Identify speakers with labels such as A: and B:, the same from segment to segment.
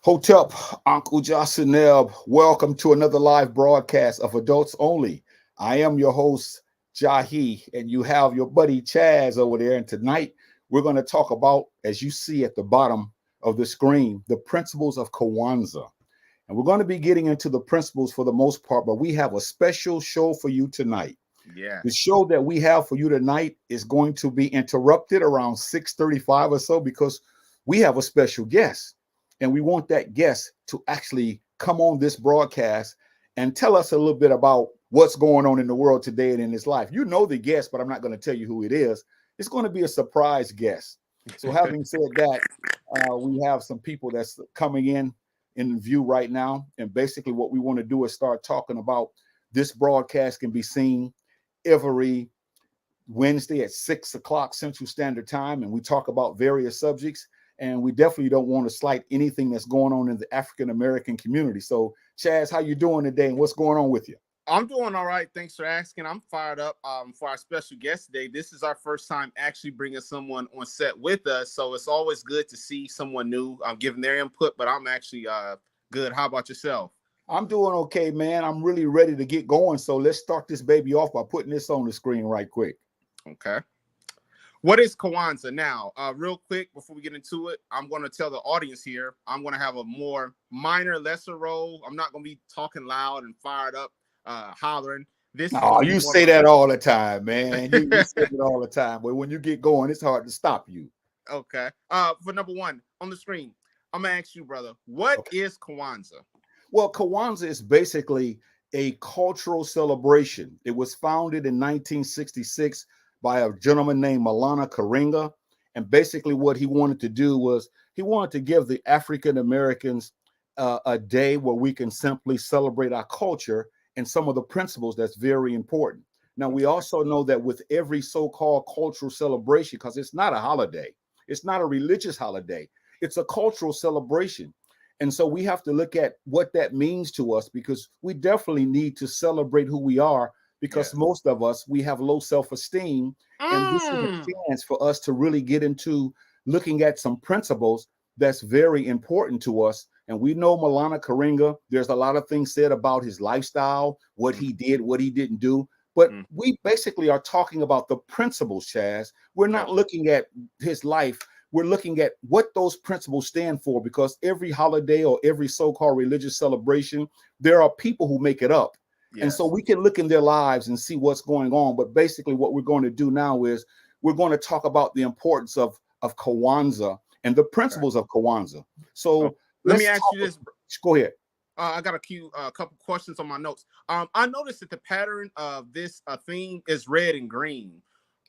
A: Hotep, Uncle Jocelyn, welcome to another live broadcast of Adults Only. I am your host, Jahi, and you have your buddy Chaz over there. And tonight we're going to talk about, as you see at the bottom of the screen, the principles of Kwanzaa. And we're going to be getting into the principles for the most part, but we have a special show for you tonight.
B: Yeah.
A: The show that we have for you tonight is going to be interrupted around 6:35 or so because we have a special guest. And we want that guest to actually come on this broadcast and tell us a little bit about what's going on in the world today and in his life. You know the guest, but I'm not going to tell you who it is. It's going to be a surprise guest. So having said that, we have some people that's coming in view right now. And basically what we want to do is start talking about this broadcast can be seen every Wednesday at 6 o'clock Central Standard Time. And we talk about various subjects. And we definitely don't want to slight anything that's going on in the African-American community. So, Chaz, how you doing today and what's going on with you?
B: I'm doing all right. Thanks for asking. I'm fired up for our special guest today. This is our first time actually bringing someone on set with us. So it's always good to see someone new. I'm giving their input, but I'm actually good. How about yourself?
A: I'm doing okay, man. I'm really ready to get going. So let's start this baby off by putting this on the screen right quick.
B: Okay. What is Kwanzaa? Now, real quick, before we get into it, I'm going to tell the audience here, I'm going to have a more minor, lesser role. I'm not going to be talking loud and fired up, hollering.
A: Oh, you say that all the time, man. You say it all the time. But when you get going, it's hard to stop you.
B: Okay. For number one, on the screen, I'm going to ask you, brother, what is Kwanzaa?
A: Well, Kwanzaa is basically a cultural celebration. It was founded in 1966 by a gentleman named Malana Karinga. And basically what he wanted to do was he wanted to give the African Americans a day where we can simply celebrate our culture and some of the principles that's very important. Now, we also know that with every so-called cultural celebration, because it's not a holiday, it's not a religious holiday, it's a cultural celebration. And so we have to look at what that means to us because we definitely need to celebrate who we are. Because most of us, we have low self-esteem. And this is a chance for us to really get into looking at some principles that's very important to us. And we know Malana Karinga, there's a lot of things said about his lifestyle, what he did, what he didn't do. But we basically are talking about the principles, Chaz. We're not looking at his life. We're looking at what those principles stand for, because every holiday or every so-called religious celebration, there are people who make it up. And so we can look in their lives and see what's going on. But basically what we're going to do now is we're going to talk about the importance of Kwanzaa and the principles of Kwanzaa. So
B: let me ask you this.
A: Go ahead.
B: I got a couple questions on my notes. I noticed that the pattern of this theme is red and green.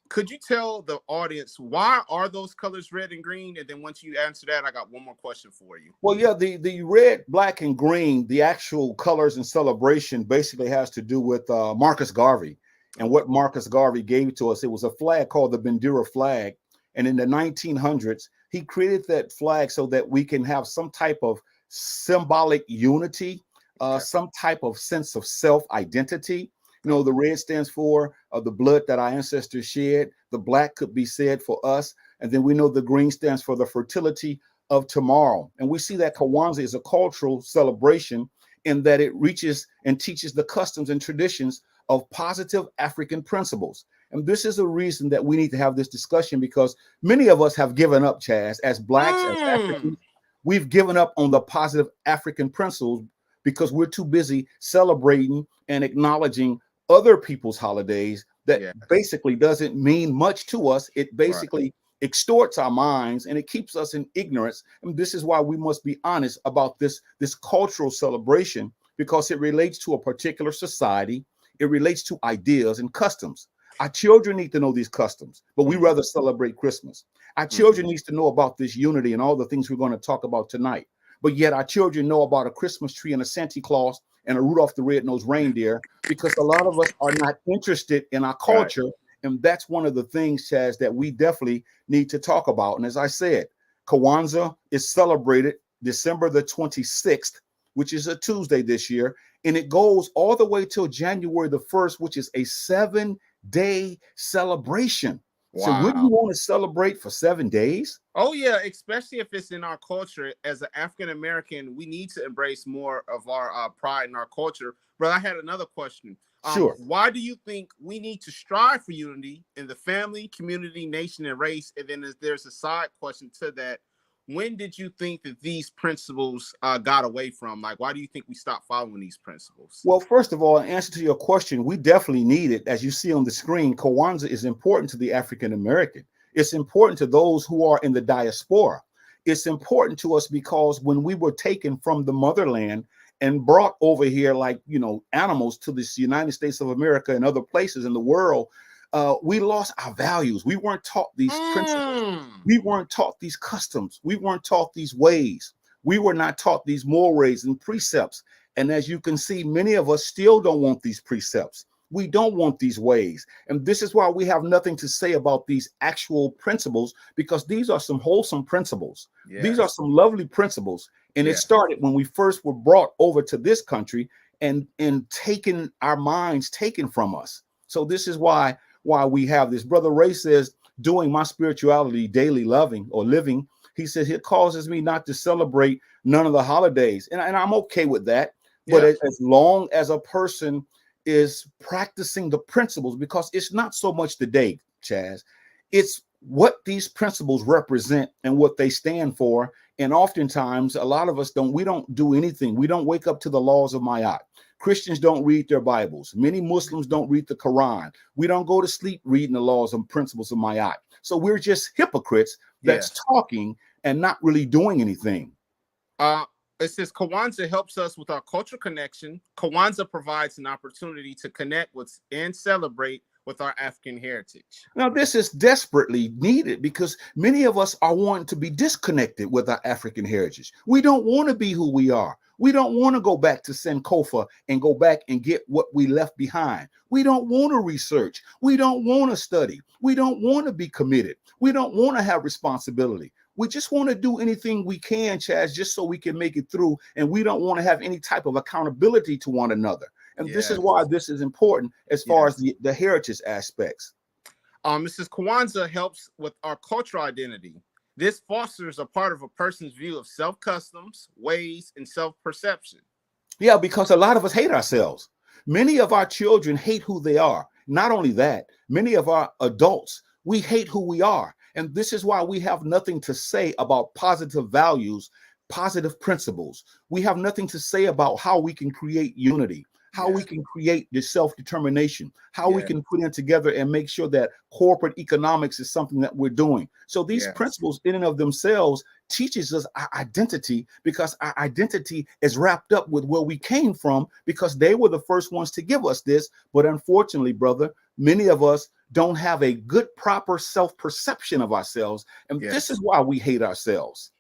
B: Could you tell the audience why are those colors red and green? And then once you answer that, I got one more question for you.
A: Well, yeah, the red, black, and green, the actual colors and celebration basically has to do with Marcus Garvey. And what Marcus Garvey gave to us, it was a flag called the Bandera flag. And in the 1900s, he created that flag so that we can have some type of symbolic unity, some type of sense of self-identity. You know, the red stands for the blood that our ancestors shed. The black could be said for us. And then we know the green stands for the fertility of tomorrow. And we see that Kwanzaa is a cultural celebration in that it reaches and teaches the customs and traditions of positive African principles. And this is a reason that we need to have this discussion because many of us have given up, Chaz, as blacks, as Africans. We've given up on the positive African principles because we're too busy celebrating and acknowledging other people's holidays that basically doesn't mean much to us. It basically extorts our minds and it keeps us in ignorance. And this is why we must be honest about this cultural celebration, because it relates to a particular society. It relates to ideas and customs. Our children need to know these customs, but we rather celebrate Christmas. Our children needs to know about this unity and all the things we're going to talk about tonight. But yet our children know about a Christmas tree and a Santa Claus and a Rudolph the Red-Nosed Reindeer, because a lot of us are not interested in our culture. And that's one of the things, Chaz, that we definitely need to talk about. And as I said, Kwanzaa is celebrated December the 26th, which is a Tuesday this year. And it goes all the way till January the 1st, which is a 7-day celebration. So wouldn't you
B: Wow.
A: want to celebrate for 7 days?
B: Oh yeah, especially if it's in our culture. As an African American, we need to embrace more of our pride in our culture. But I had another question.
A: Sure.
B: Why do you think we need to strive for unity in the family, community, nation, and race? And then there's a side question to that. When did you think that these principles got away from? Like, why do you think we stopped following these principles?
A: Well, first of all, in answer to your question, we definitely need it. As you see on the screen, Kwanzaa is important to the African American. It's important to those who are in the diaspora. It's important to us because when we were taken from the motherland and brought over here like, animals to this United States of America and other places in the world, we lost our values. We weren't taught these principles.
B: Mm.
A: We weren't taught these customs. We weren't taught these ways. We were not taught these mores and precepts. And as you can see, many of us still don't want these precepts. We don't want these ways. And this is why we have nothing to say about these actual principles, because these are some wholesome principles.
B: Yes.
A: These are some lovely principles. And it
B: Yes.
A: started when we first were brought over to this country and taken our minds taken from us. So this is why we have this. Brother Ray says, doing my spirituality daily loving or living, he says it causes me not to celebrate none of the holidays. And I'm okay with that. But
B: Yeah.
A: as long as a person is practicing the principles, because it's not so much the day, Chaz, it's what these principles represent and what they stand for. And oftentimes, a lot of us we don't do anything. We don't wake up to the laws of Ma'at. Christians don't read their Bibles. Many Muslims don't read the Quran. We don't go to sleep reading the laws and principles of Ma'at. So we're just hypocrites that's
B: Yes.
A: talking and not really doing anything.
B: It says Kwanzaa helps us with our cultural connection. Kwanzaa provides an opportunity to connect with and celebrate with our African heritage.
A: Now, this is desperately needed because many of us are wanting to be disconnected with our African heritage. We don't want to be who we are. We don't want to go back to Sankofa and go back and get what we left behind. We don't want to research. We don't want to study. We don't want to be committed. We don't want to have responsibility. We just want to do anything we can, Chaz, just so we can make it through. And we don't want to have any type of accountability to one another. And this is why this is important as far as the heritage aspects.
B: Mrs. Kwanzaa helps with our cultural identity. This fosters a part of a person's view of self-customs, ways, and self-perception.
A: Yeah, because a lot of us hate ourselves. Many of our children hate who they are. Not only that, many of our adults, we hate who we are. And this is why we have nothing to say about positive values, positive principles. We have nothing to say about how we can create unity, how we can create the self-determination, how we can put in together and make sure that corporate economics is something that we're doing. So these principles in and of themselves teaches us our identity, because our identity is wrapped up with where we came from, because they were the first ones to give us this. But unfortunately, brother, many of us don't have a good, proper self-perception of ourselves. And this is why we hate ourselves.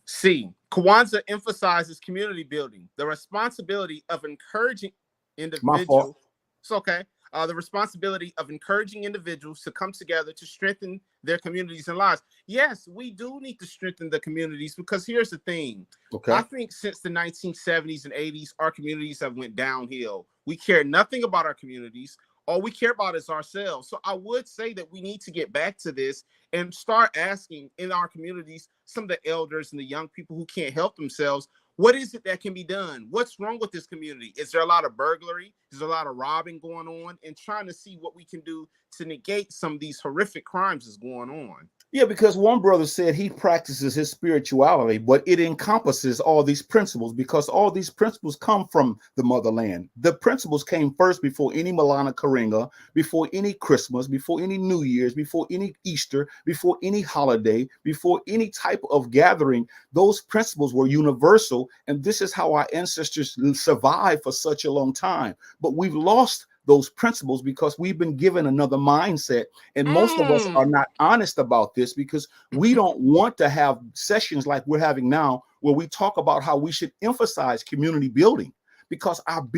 B: C. Kwanzaa emphasizes community building, the responsibility of encouraging individuals. It's okay. The responsibility of encouraging individuals to come together to strengthen their communities and lives. Yes, we do need to strengthen the communities, because here's the thing. I think since the 1970s and 80s, our communities have went downhill. We care nothing about our communities. All we care about is ourselves. So I would say that we need to get back to this and start asking in our communities, some of the elders and the young people who can't help themselves, what is it that can be done? What's wrong with this community? Is there a lot of burglary? Is there a lot of robbing going on? And trying to see what we can do to negate some of these horrific crimes that's going on.
A: Yeah, because one brother said he practices his spirituality, but it encompasses all these principles, because all these principles come from the motherland. The principles came first before any Milana Karinga, before any Christmas, before any New Year's, before any Easter, before any holiday, before any type of gathering. Those principles were universal, and this is how our ancestors survived for such a long time. But we've lost those principles because we've been given another mindset, and most of us are not honest about this, because we don't want to have sessions like we're having now where we talk about how we should emphasize community building, because our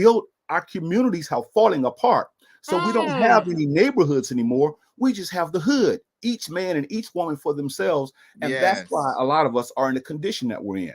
A: communities have falling apart. So we don't have any neighborhoods anymore. We just have the hood, each man and each woman for themselves. And that's why a lot of us are in the condition that we're in.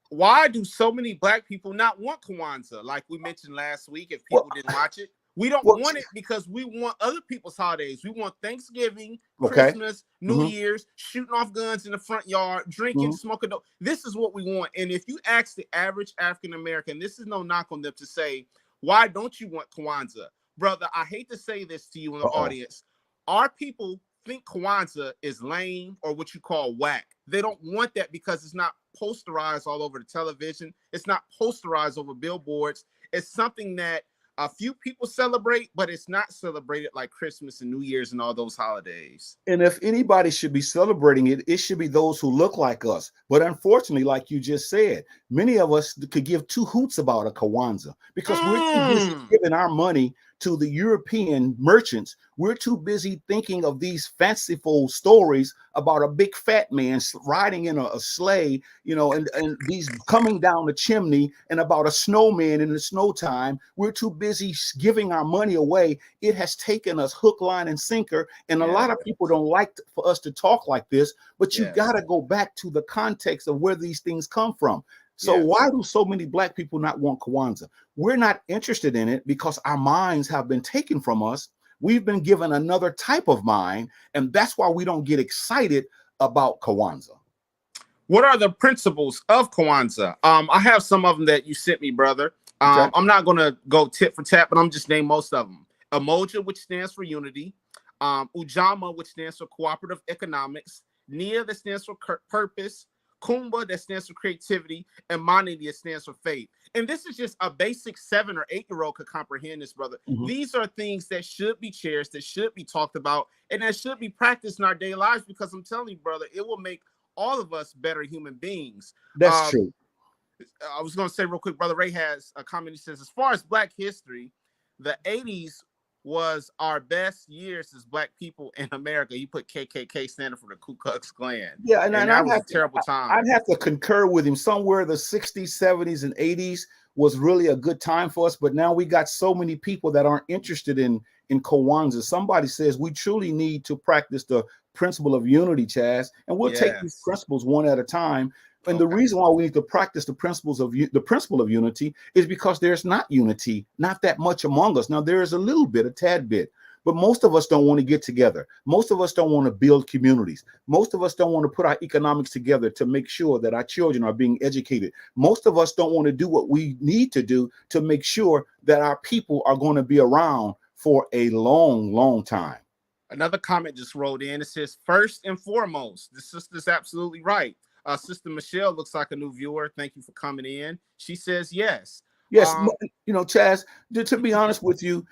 B: Why do so many Black people not want Kwanzaa? Like we mentioned last week, if people didn't watch it, We don't
A: Well,
B: want it because we want other people's holidays. We want Thanksgiving,
A: okay.
B: Christmas, New
A: Hmm.
B: Year's, shooting off guns in the front yard, drinking,
A: Hmm.
B: smoking. This is what we want. And if you ask the average African American, this is no knock on them to say, why don't you want Kwanzaa? Brother, I hate to say this to you in the
A: Uh-oh.
B: audience. Our people think Kwanzaa is lame or what you call whack. They don't want that because it's not posterized all over the television. It's not posterized over billboards. It's something that a few people celebrate, but it's not celebrated like Christmas and New Year's and all those holidays.
A: And if anybody should be celebrating it, it should be those who look like us. But unfortunately, like you just said, many of us could give two hoots about a Kwanzaa because we're too busy giving our money to the European merchants. We're too busy thinking of these fanciful stories about a big fat man riding in a sleigh, and these coming down the chimney, and about a snowman in the snow time. We're too busy giving our money away. It has taken us hook, line, and sinker. And a lot of people don't like for us to talk like this, but you got to go back to the context of where these things come from. So why do so many Black people not want Kwanzaa? We're not interested in it because our minds have been taken from us. We've been given another type of mind, and that's why we don't get excited about Kwanzaa.
B: What are the principles of Kwanzaa? I have some of them that you sent me, brother.
A: Okay.
B: I'm not going to go tit for tat, but I'm just name most of them. Umoja, which stands for unity. Ujamaa, which stands for cooperative economics. Nia, that stands for purpose. Kumba, that stands for creativity. And Mani, that stands for faith. And this is just a basic 7 or 8-year-old could comprehend this, brother.
A: Mm-hmm.
B: These are things that should be cherished, that should be talked about, and that should be practiced in our daily lives, because I'm telling you, brother, it will make all of us better human beings.
A: That's true.
B: I was going to say real quick, Brother Ray has a comment. He says, as far as Black history, the 80s was our best years as Black people in America. He put KKK standing for the Ku Klux Klan.
A: Yeah, and
B: that was a terrible time.
A: I'd have to concur with him. Somewhere the 60s, 70s, and 80s was really a good time for us, but now we got so many people that aren't interested in Kwanzaa. Somebody says we truly need to practice the principle of unity, Chaz, and we'll take these principles one at a time. And the reason why we need to practice the principle of unity is because there's not unity, not that much among us. Now, there is a little bit, a tad bit, but most of us don't want to get together. Most of us don't want to build communities. Most of us don't want to put our economics together to make sure that our children are being educated. Most of us don't want to do what we need to do to make sure that our people are going to be around for a long, long time.
B: Another comment just rolled in. It says, first and foremost, the sister's absolutely right. Sister Michelle looks like a new viewer. Thank you for coming in. She says yes.
A: Yes, Chaz, to be honest with you,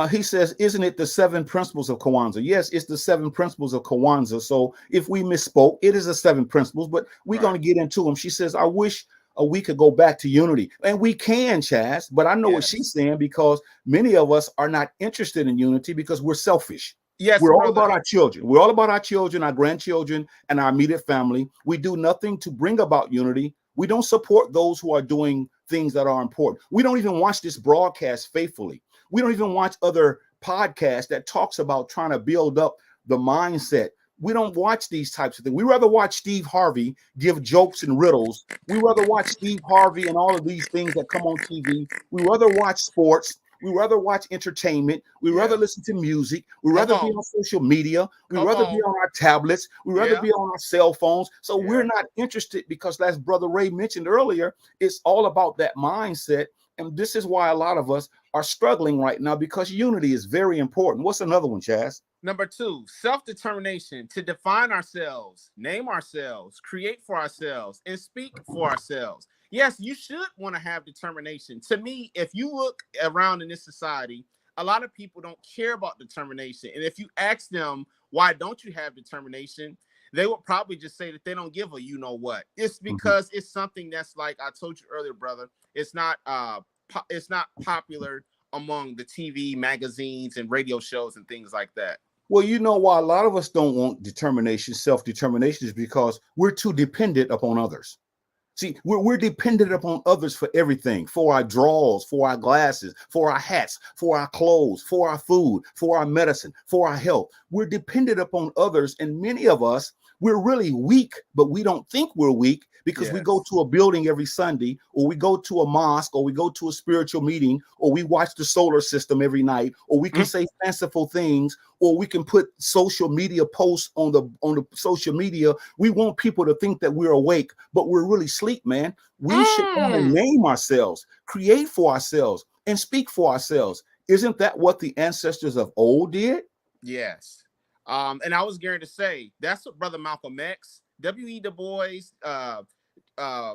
A: he says, isn't it the 7 principles of Kwanzaa? Yes, it's the 7 principles of Kwanzaa. So if we misspoke, it is the 7 principles, but we're going to get into them. She says, I wish we could go back to unity. And we can, Chaz, but I know what she's saying, because many of us are not interested in unity because we're selfish.
B: Yes,
A: we're all about our children. We're all about our children, our grandchildren, and our immediate family. We do nothing to bring about unity. We don't support those who are doing things that are important. We don't even watch this broadcast faithfully. We don't even watch other podcasts that talks about trying to build up the mindset. We don't watch these types of things. We rather watch Steve Harvey give jokes and riddles. We rather watch Steve Harvey and all of these things that come on TV. We rather watch sports. We rather watch entertainment. We rather listen to music. We rather be on social media. We rather be on our tablets. We rather be on our cell phones. So we're not interested, because, as Brother Ray mentioned earlier, it's all about that mindset. And this is why a lot of us are struggling right now, because unity is very important. What's another one, Chaz?
B: Number 2, self-determination, to define ourselves, name ourselves, create for ourselves, and speak for ourselves. Yes, you should want to have determination. To me, if you look around in this society, a lot of people don't care about determination. And if you ask them, why don't you have determination? They would probably just say that they don't give a you-know-what. It's because it's something that's, like I told you earlier, brother, it's not popular among the TV, magazines, and radio shows and things like that.
A: Well, you know why a lot of us don't want determination, self-determination, is because we're too dependent upon others. See, we're dependent upon others for everything, for our drawers, for our glasses, for our hats, for our clothes, for our food, for our medicine, for our health. We're dependent upon others. And many of us, we're really weak, but we don't think we're weak because we go
B: Yes.
A: to a building every Sunday, or we go to a mosque, or we go to a spiritual meeting, or we watch the solar system every night, or we can say fanciful things, or we can put social media posts on the social media. We want people to think that we're awake, but we're really asleep, man. We should want to name ourselves, create for ourselves, and speak for ourselves. Isn't that what the ancestors of old did?
B: Yes. And I was going to say that's what Brother Malcolm X, W.E. Du Bois,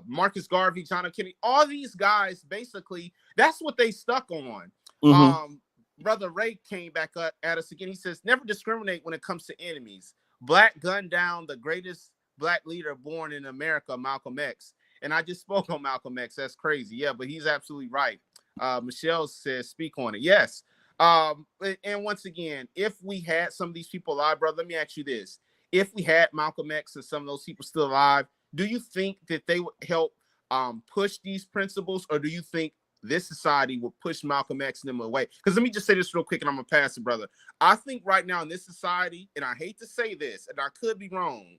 B: Marcus Garvey, John F. Kennedy, all these guys basically that's what they stuck on.
A: Mm-hmm.
B: Brother Ray came back at us again. He says, never discriminate when it comes to enemies. Black gunned down the greatest black leader born in America, Malcolm X. And I just spoke on Malcolm X. That's crazy. Yeah, but he's absolutely right. Michelle says, speak on it. Yes. And once again, if we had some of these people alive, brother, let me ask you this. If we had Malcolm X and some of those people still alive, do you think that they would help push these principles, or do you think this society will push Malcolm X and them away? Because let me just say this real quick, and I'm gonna pass it, brother. I think right now in this society, and I hate to say this, and I could be wrong,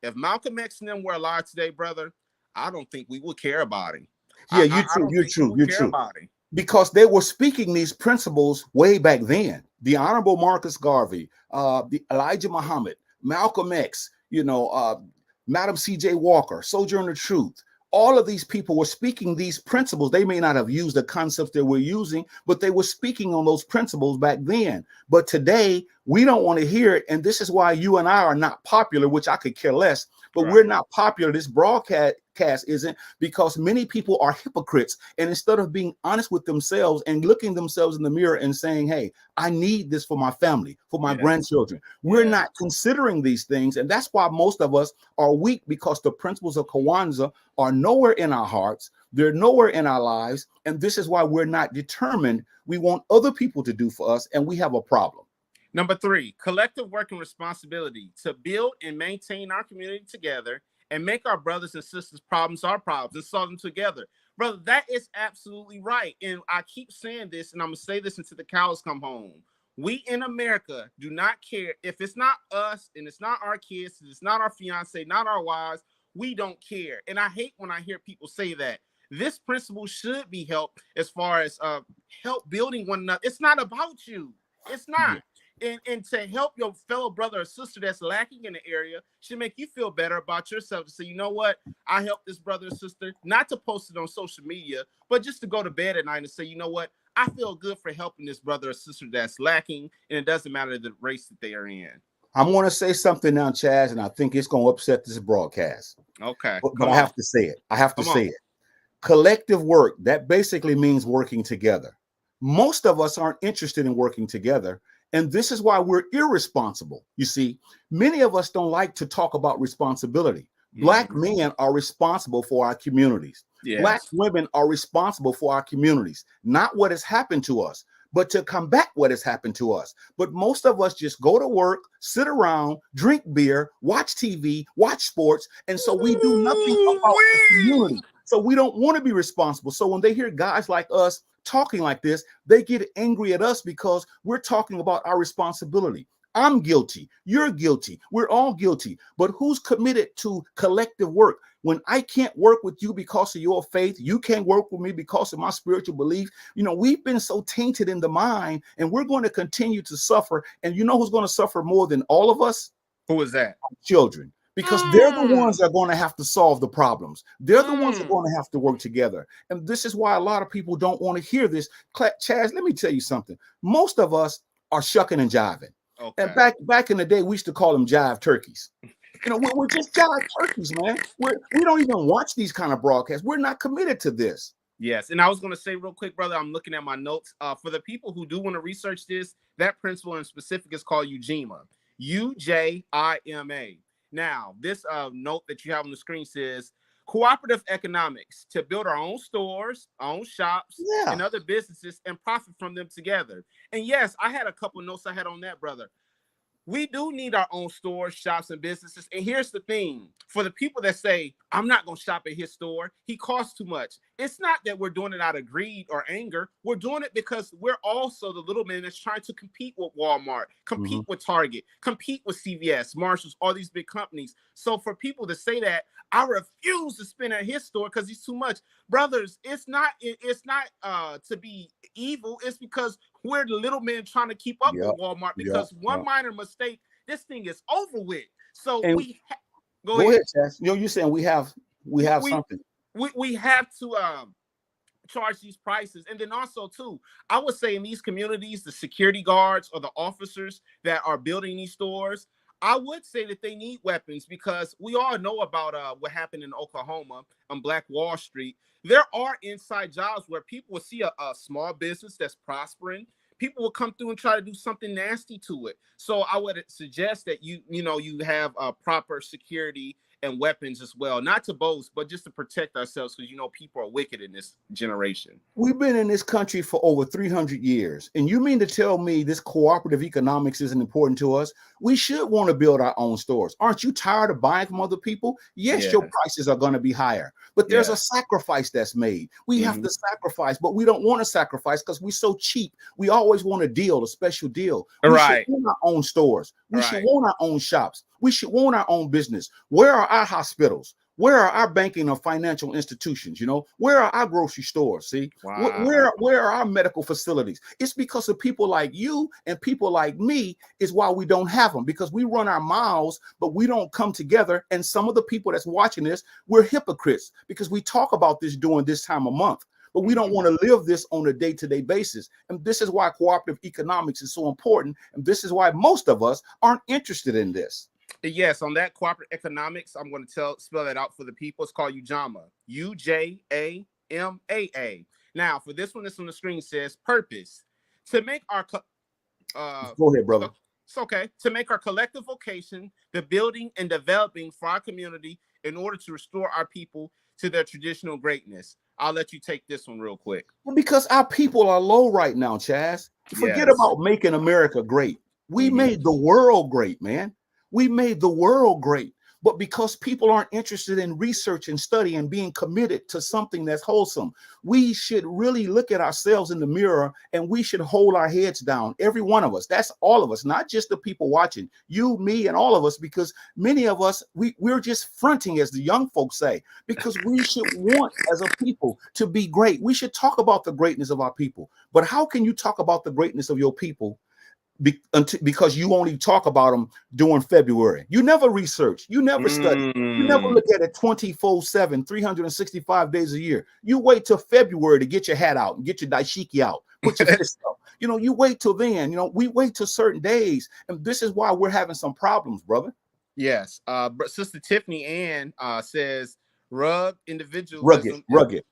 B: if Malcolm X and them were alive today, brother, I don't think we would care about him.
A: Yeah,
B: I don't think we would care about him.
A: Because they were speaking these principles way back then. The Honorable Marcus Garvey, the Elijah Muhammad, Malcolm X, Madam C.J. Walker, Sojourner Truth. All of these people were speaking these principles. They may not have used the concepts that we're using, but they were speaking on those principles back then. But today, we don't want to hear it. And this is why you and I are not popular, which I could care less. But we're not popular. This broadcast isn't, because many people are hypocrites. And instead of being honest with themselves and looking themselves in the mirror and saying, hey, I need this for my family, for my grandchildren, we're not considering these things. And that's why most of us are weak, because the principles of Kwanzaa are nowhere in our hearts. They're nowhere in our lives. And this is why we're not determined. We want other people to do for us, and we have a problem.
B: Number 3, collective work and responsibility to build and maintain our community together and make our brothers and sisters' problems our problems and solve them together. Brother, that is absolutely right. And I keep saying this, and I'm going to say this until the cows come home. We in America do not care if it's not us and it's not our kids, it's not our fiance, not our wives. We don't care. And I hate when I hear people say that. This principle should be helped as far as help building one another. It's not about you. It's not. And to help your fellow brother or sister that's lacking in the area should make you feel better about yourself. To say, you know what? I helped this brother or sister, not to post it on social media, but just to go to bed at night and say, you know what? I feel good for helping this brother or sister that's lacking, and it doesn't matter the race that they are in.
A: I'm going to say something now, Chaz, and I think it's going to upset this broadcast.
B: Okay.
A: But I have to say it. I have to say it. Collective work, that basically means working together. Most of us aren't interested in working together. And this is why we're irresponsible. You see, many of us don't like to talk about responsibility. Black men are responsible for our communities. Black women are responsible for our communities, not what has happened to us, but to combat what has happened to us. But most of us just go to work, sit around, drink beer, watch TV, watch sports. And so we do nothing about the community. So we don't want to be responsible. So when they hear guys like us talking like this, they get angry at us because we're talking about our responsibility. I'm guilty. You're guilty. We're all guilty. But who's committed to collective work? When I can't work with you because of your faith, you can't work with me because of my spiritual belief. We've been so tainted in the mind, and we're going to continue to suffer. And you know who's going to suffer more than all of us?
B: Who is that?
A: Children. Because they're the ones that are going to have to solve the problems. They're the ones that are going to have to work together. And this is why a lot of people don't want to hear this. Chaz, let me tell you something. Most of us are shucking and jiving. Okay. And back in the day, we used to call them jive turkeys. We're just jive turkeys, man. We don't even watch these kind of broadcasts. We're not committed to this.
B: Yes. And I was going to say real quick, brother, I'm looking at my notes. For the people who do want to research this, that principle in specific is called UJIMA. UJIMA. Now, this note that you have on the screen says cooperative economics to build our own stores, our own shops, and other businesses and profit from them together. And yes, I had a couple of notes I had on that, brother. we do need our own stores, shops, and businesses. And here's the thing: for the people that say, I'm not going to shop at his store, he costs too much. It's not that we're doing it out of greed or anger. We're doing it because we're also the little man that's trying to compete with Walmart, compete with Target, compete with CVS, Marshalls, all these big companies. So for people to say that, I refuse to spend at his store because he's too much. Brothers, it's not to be evil. It's because we're the little men trying to keep up
A: Yep.
B: with Walmart,
A: Yep.
B: because one minor mistake, this thing is over with. So
A: And
B: go
A: go
B: ahead.
A: ahead, Chaz. You're saying we have
B: We
A: something.
B: we have to charge these prices. And then also too, I would say in these communities, the security guards or the officers that are building these stores, I would say that they need weapons, because we all know about what happened in Oklahoma on Black Wall Street. There are inside jobs where people will see a small business that's prospering. People will come through and try to do something nasty to it. So I would suggest that you have proper security and weapons as well, not to boast, but just to protect ourselves, because people are wicked in this generation.
A: We've been in this country for over 300 years. And you mean to tell me this cooperative economics isn't important to us? We should want to build our own stores. Aren't you tired of buying from other people? Yes, your
B: Yes.
A: prices are going to be higher, but there's a sacrifice that's made. We have to sacrifice, but we don't want to sacrifice because we're so cheap. We always want a deal, a special deal. We should
B: Right.
A: want our own stores. We should
B: Right.
A: want our own shops. We should want our own business. Where are our hospitals? Where are our banking or financial institutions? Where are our grocery stores? See,
B: Wow.
A: where are our medical facilities? It's because of people like you and people like me is why we don't have them, because we run our mouths, but we don't come together. And some of the people that's watching this, we're hypocrites because we talk about this during this time of month, but we don't want to live this on a day-to-day basis. And this is why cooperative economics is so important. And this is why most of us aren't interested in this.
B: Yes, on that cooperative economics, I'm going to spell that out for the people. It's called UJAMA, UJAMAA. Now, for this one that's on the screen, says purpose to make our
A: Go ahead, brother.
B: it's okay, to make our collective vocation the building and developing for our community in order to restore our people to their traditional greatness. I'll let you take this one real quick.
A: Because our people are low right now, Chaz. Forget
B: Yes.
A: about making America great. We made the world great, man. We made the world great. But because people aren't interested in research and study and being committed to something that's wholesome, we should really look at ourselves in the mirror and we should hold our heads down. Every one of us. That's all of us, not just the people watching, you, me, and all of us, because many of us, we're just fronting, as the young folks say, because we should want as a people to be great. We should talk about the greatness of our people. But how can you talk about the greatness of your people because you only talk about them during February? You never research, you never study, you never look at it 24/7, 365 days a year. You wait till February to get your hat out and get your dashiki out, put your fist up. You wait till then. We wait till certain days, and this is why we're having some problems, brother.
B: Yes. Sister Tiffany Ann says rugged individualism.
A: Rugged.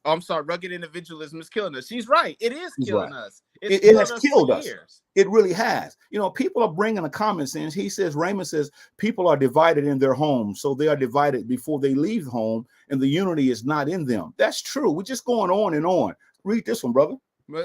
B: Oh, I'm sorry, rugged individualism is killing us. She's right. It is
A: He's
B: killing
A: right.
B: us.
A: It has
B: us
A: killed
B: for
A: us.
B: years.
A: It really has. People are bringing the comments in. He says, Raymond says, people are divided in their homes. So they are divided before they leave home, and the unity is not in them. That's true. We're just going on and on. Read this one, brother.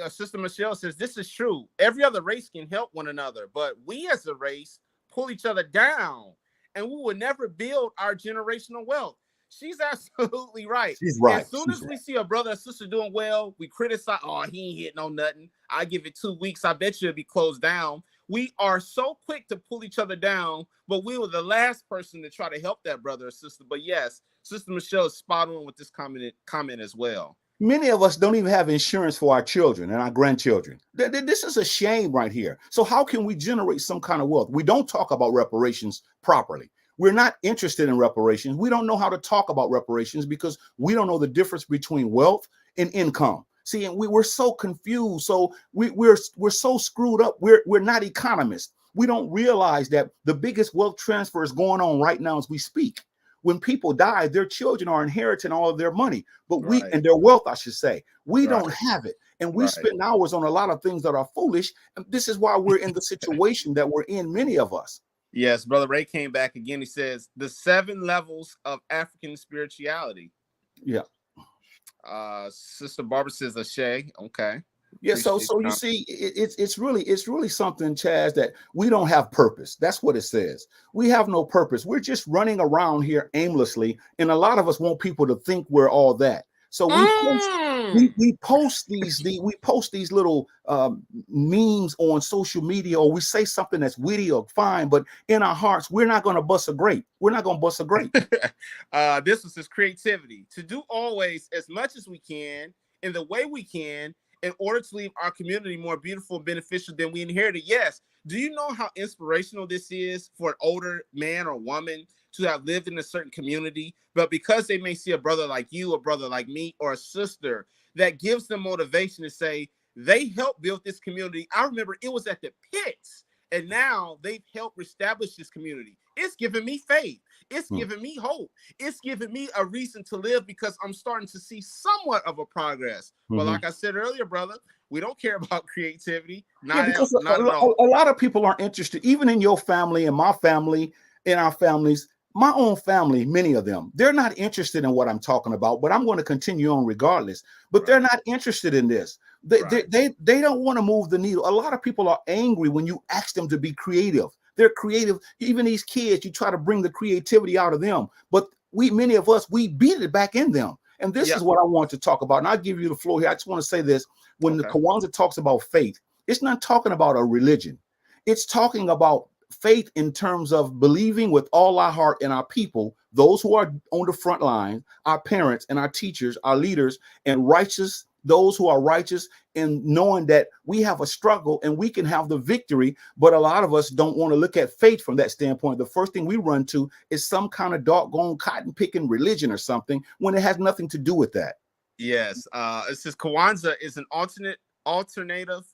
B: Sister Michelle says, this is true. Every other race can help one another, but we as a race pull each other down, and we will never build our generational wealth. She's absolutely right.
A: She's right.
B: As soon as we see a brother or sister doing well, we criticize, oh, he ain't hitting on nothing. I give it 2 weeks. I bet you it'll be closed down. We are so quick to pull each other down, but we were the last person to try to help that brother or sister. But yes, Sister Michelle is spot on with this comment as well.
A: Many of us don't even have insurance for our children and our grandchildren. This is a shame right here. So how can we generate some kind of wealth? We don't talk about reparations properly. We're not interested in reparations. We don't know how to talk about reparations because we don't know the difference between wealth and income. See, and we're so confused. So we're so screwed up. We're not economists. We don't realize that the biggest wealth transfer is going on right now as we speak. When people die, their children are inheriting all of their money, but and their wealth, I should say, we don't have it. And we spend hours on a lot of things that are foolish. And this is why we're in the situation that we're in, many of us.
B: Yes, Brother Ray came back again. He says the 7 levels of African spirituality.
A: Yeah.
B: Sister Barbara says Ashe. Okay.
A: Yeah, so
B: Appreciate
A: so you
B: you.
A: see, it's really something, Chaz, that we don't have purpose. That's what it says. We have no purpose. We're just running around here aimlessly, and a lot of us want people to think we're all that. So we post
B: Mm.
A: we post we post these little memes on social media, or we say something that's witty or fine, but in our hearts, we're not going to bust a grape. We're not going to bust a grape.
B: This was his creativity to do always as much as we can in the way we can in order to leave our community more beautiful and beneficial than we inherited. Yes. Do you know how inspirational this is for an older man or woman to have lived in a certain community, but because they may see a brother like you, a brother like me, or a sister, that gives them motivation to say they helped build this community. I remember it was at the pits, and now they've helped establish this community. It's given me faith. It's
A: Hmm.
B: giving me hope. It's giving me a reason to live because I'm starting to see somewhat of a progress. But
A: Mhm.
B: like I said earlier, brother, we don't care about creativity.
A: Yeah, because a,
B: Not at
A: a,
B: all.
A: a lot of people aren't interested, even in your family and my family, in our families, my own family, many of them, they're not interested in what I'm talking about, but I'm going to continue on regardless. But they're
B: Right.
A: not interested in this. They don't want to move the needle. A lot of people are angry when you ask them to be creative. They're creative. Even these kids, you try to bring the creativity out of them, but many of us, we beat it back in them. And this
B: Yeah.
A: is what I want to talk about. And I'll give you the floor here. I just want to say this. When the
B: Okay.
A: Kwanzaa talks about faith, it's not talking about a religion. It's talking about faith in terms of believing with all our heart in our people, those who are on the front line, our parents and our teachers, our leaders, and righteous, those who are righteous, and knowing that we have a struggle and we can have the victory. But a lot of us don't want to look at faith from that standpoint. The first thing we run to is some kind of doggone cotton picking religion or something when it has nothing to do with that.
B: Yes. It says Kwanzaa is an alternative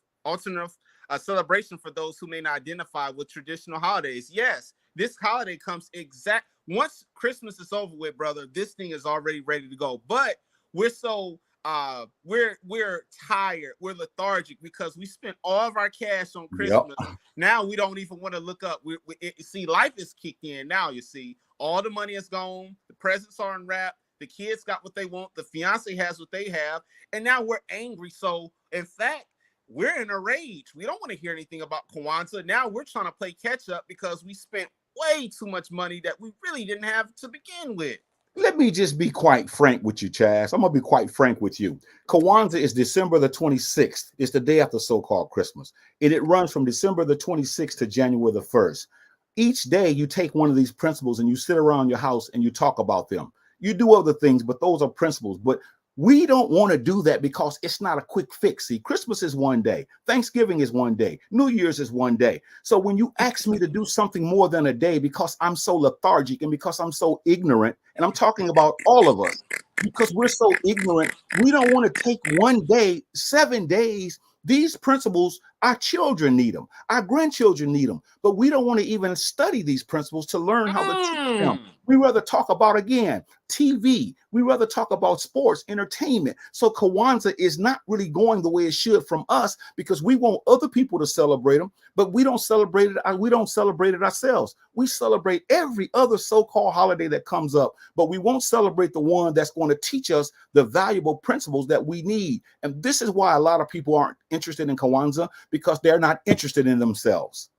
B: celebration for those who may not identify with traditional holidays. Yes, this holiday comes exact once Christmas is over with, brother. This thing is already ready to go. But we're so we're tired, we're lethargic because we spent all of our cash on
A: Yep.
B: Christmas. Now we don't even want to look up. See, life is kicked in now. You see, all the money is gone. The presents are unwrapped. The kids got what they want. The fiance has what they have. And now we're angry. So, in fact, we're in a rage. We don't want to hear anything about Kwanzaa. Now we're trying to play catch up because we spent way too much money that we really didn't have to begin with.
A: Let me just be quite frank with you, Chaz. I'm gonna be quite frank with you. Kwanzaa is December the 26th. It's the day after so-called Christmas, and it runs from December the 26th to January the 1st. Each day, you take one of these principles and you sit around your house and you talk about them. You do other things, but those are principles. But we don't want to do that because it's not a quick fix. See, Christmas is one day, Thanksgiving is one day, New Year's is one day. So when you ask me to do something more than a day because I'm so lethargic and because I'm so ignorant, and I'm talking about all of us, because we're so ignorant, we don't want to take one day, 7 days. These principles, our children need them, our grandchildren need them, but we don't want to even study these principles to learn how to teach them.
B: Mm.
A: We rather talk about, again, TV. We rather talk about sports, entertainment. So Kwanzaa is not really going the way it should from us because we want other people to celebrate them, but we don't celebrate it. We don't celebrate it ourselves. We celebrate every other so-called holiday that comes up, but we won't celebrate the one that's going to teach us the valuable principles that we need. And this is why a lot of people aren't interested in Kwanzaa, because they're not interested in themselves.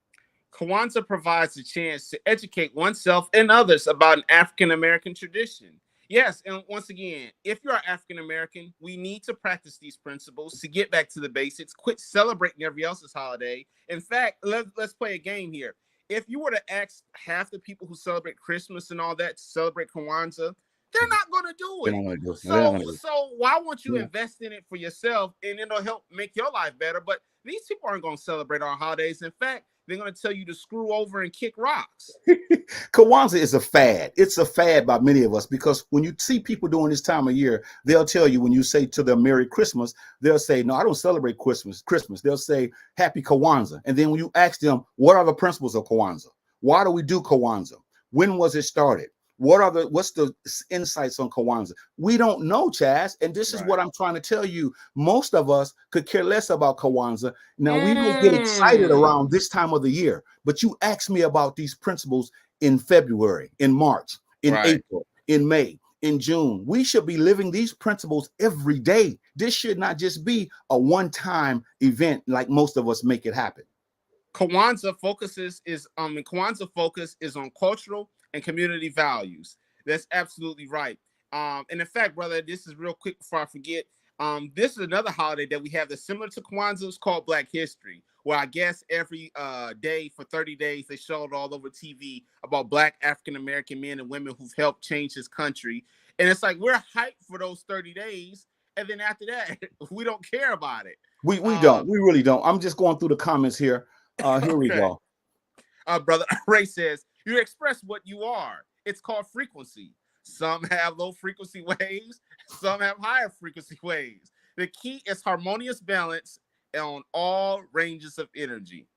B: Kwanzaa provides a chance to educate oneself and others about an African American tradition. Yes, and once again, if you are African American, we need to practice these principles to get back to the basics. Quit celebrating everybody else's holiday. In fact, let's play a game here. If you were to ask half the people who celebrate Christmas and all that to celebrate Kwanzaa, they're not going to do
A: They're
B: it.
A: not going to do it. They're not
B: So,
A: going to do it.
B: so why won't you
A: Yeah.
B: invest in it for yourself and it'll help make your life better? But these people aren't going to celebrate our holidays. In fact, they're going to tell you to screw over and kick rocks.
A: Kwanzaa is a fad. It's a fad by many of us because when you see people during this time of year, they'll tell you when you say to them Merry Christmas, they'll say, no, I don't celebrate Christmas. They'll say Happy Kwanzaa. And then when you ask them, what are the principles of Kwanzaa? Why do we do Kwanzaa? When was it started? What's the insights on Kwanzaa? We don't know, Chaz. And this is
B: Right.
A: what I'm trying to tell you. Most of us could care less about Kwanzaa. Now we may get excited
B: Mm.
A: around this time of the year, but you ask me about these principles in February, in March, in
B: Right.
A: April, in May, in June. We should be living these principles every day. This should not just be a one-time event like most of us make it happen.
B: Kwanzaa focus is on cultural and community values. That's absolutely right. And in fact, brother, this is real quick before I forget. This is another holiday that we have that's similar to Kwanzaa. It's called Black History, where I guess every day for 30 days they show it all over TV about Black African American men and women who've helped change this country. And it's like we're hyped for those 30 days, and then after that, we don't care about it.
A: We don't. We really don't. I'm just going through the comments here. Here we
B: Okay.
A: go.
B: Brother Ray says, you express what you are. It's called frequency. Some have low frequency waves, some have higher frequency waves. The key is harmonious balance on all ranges of energy.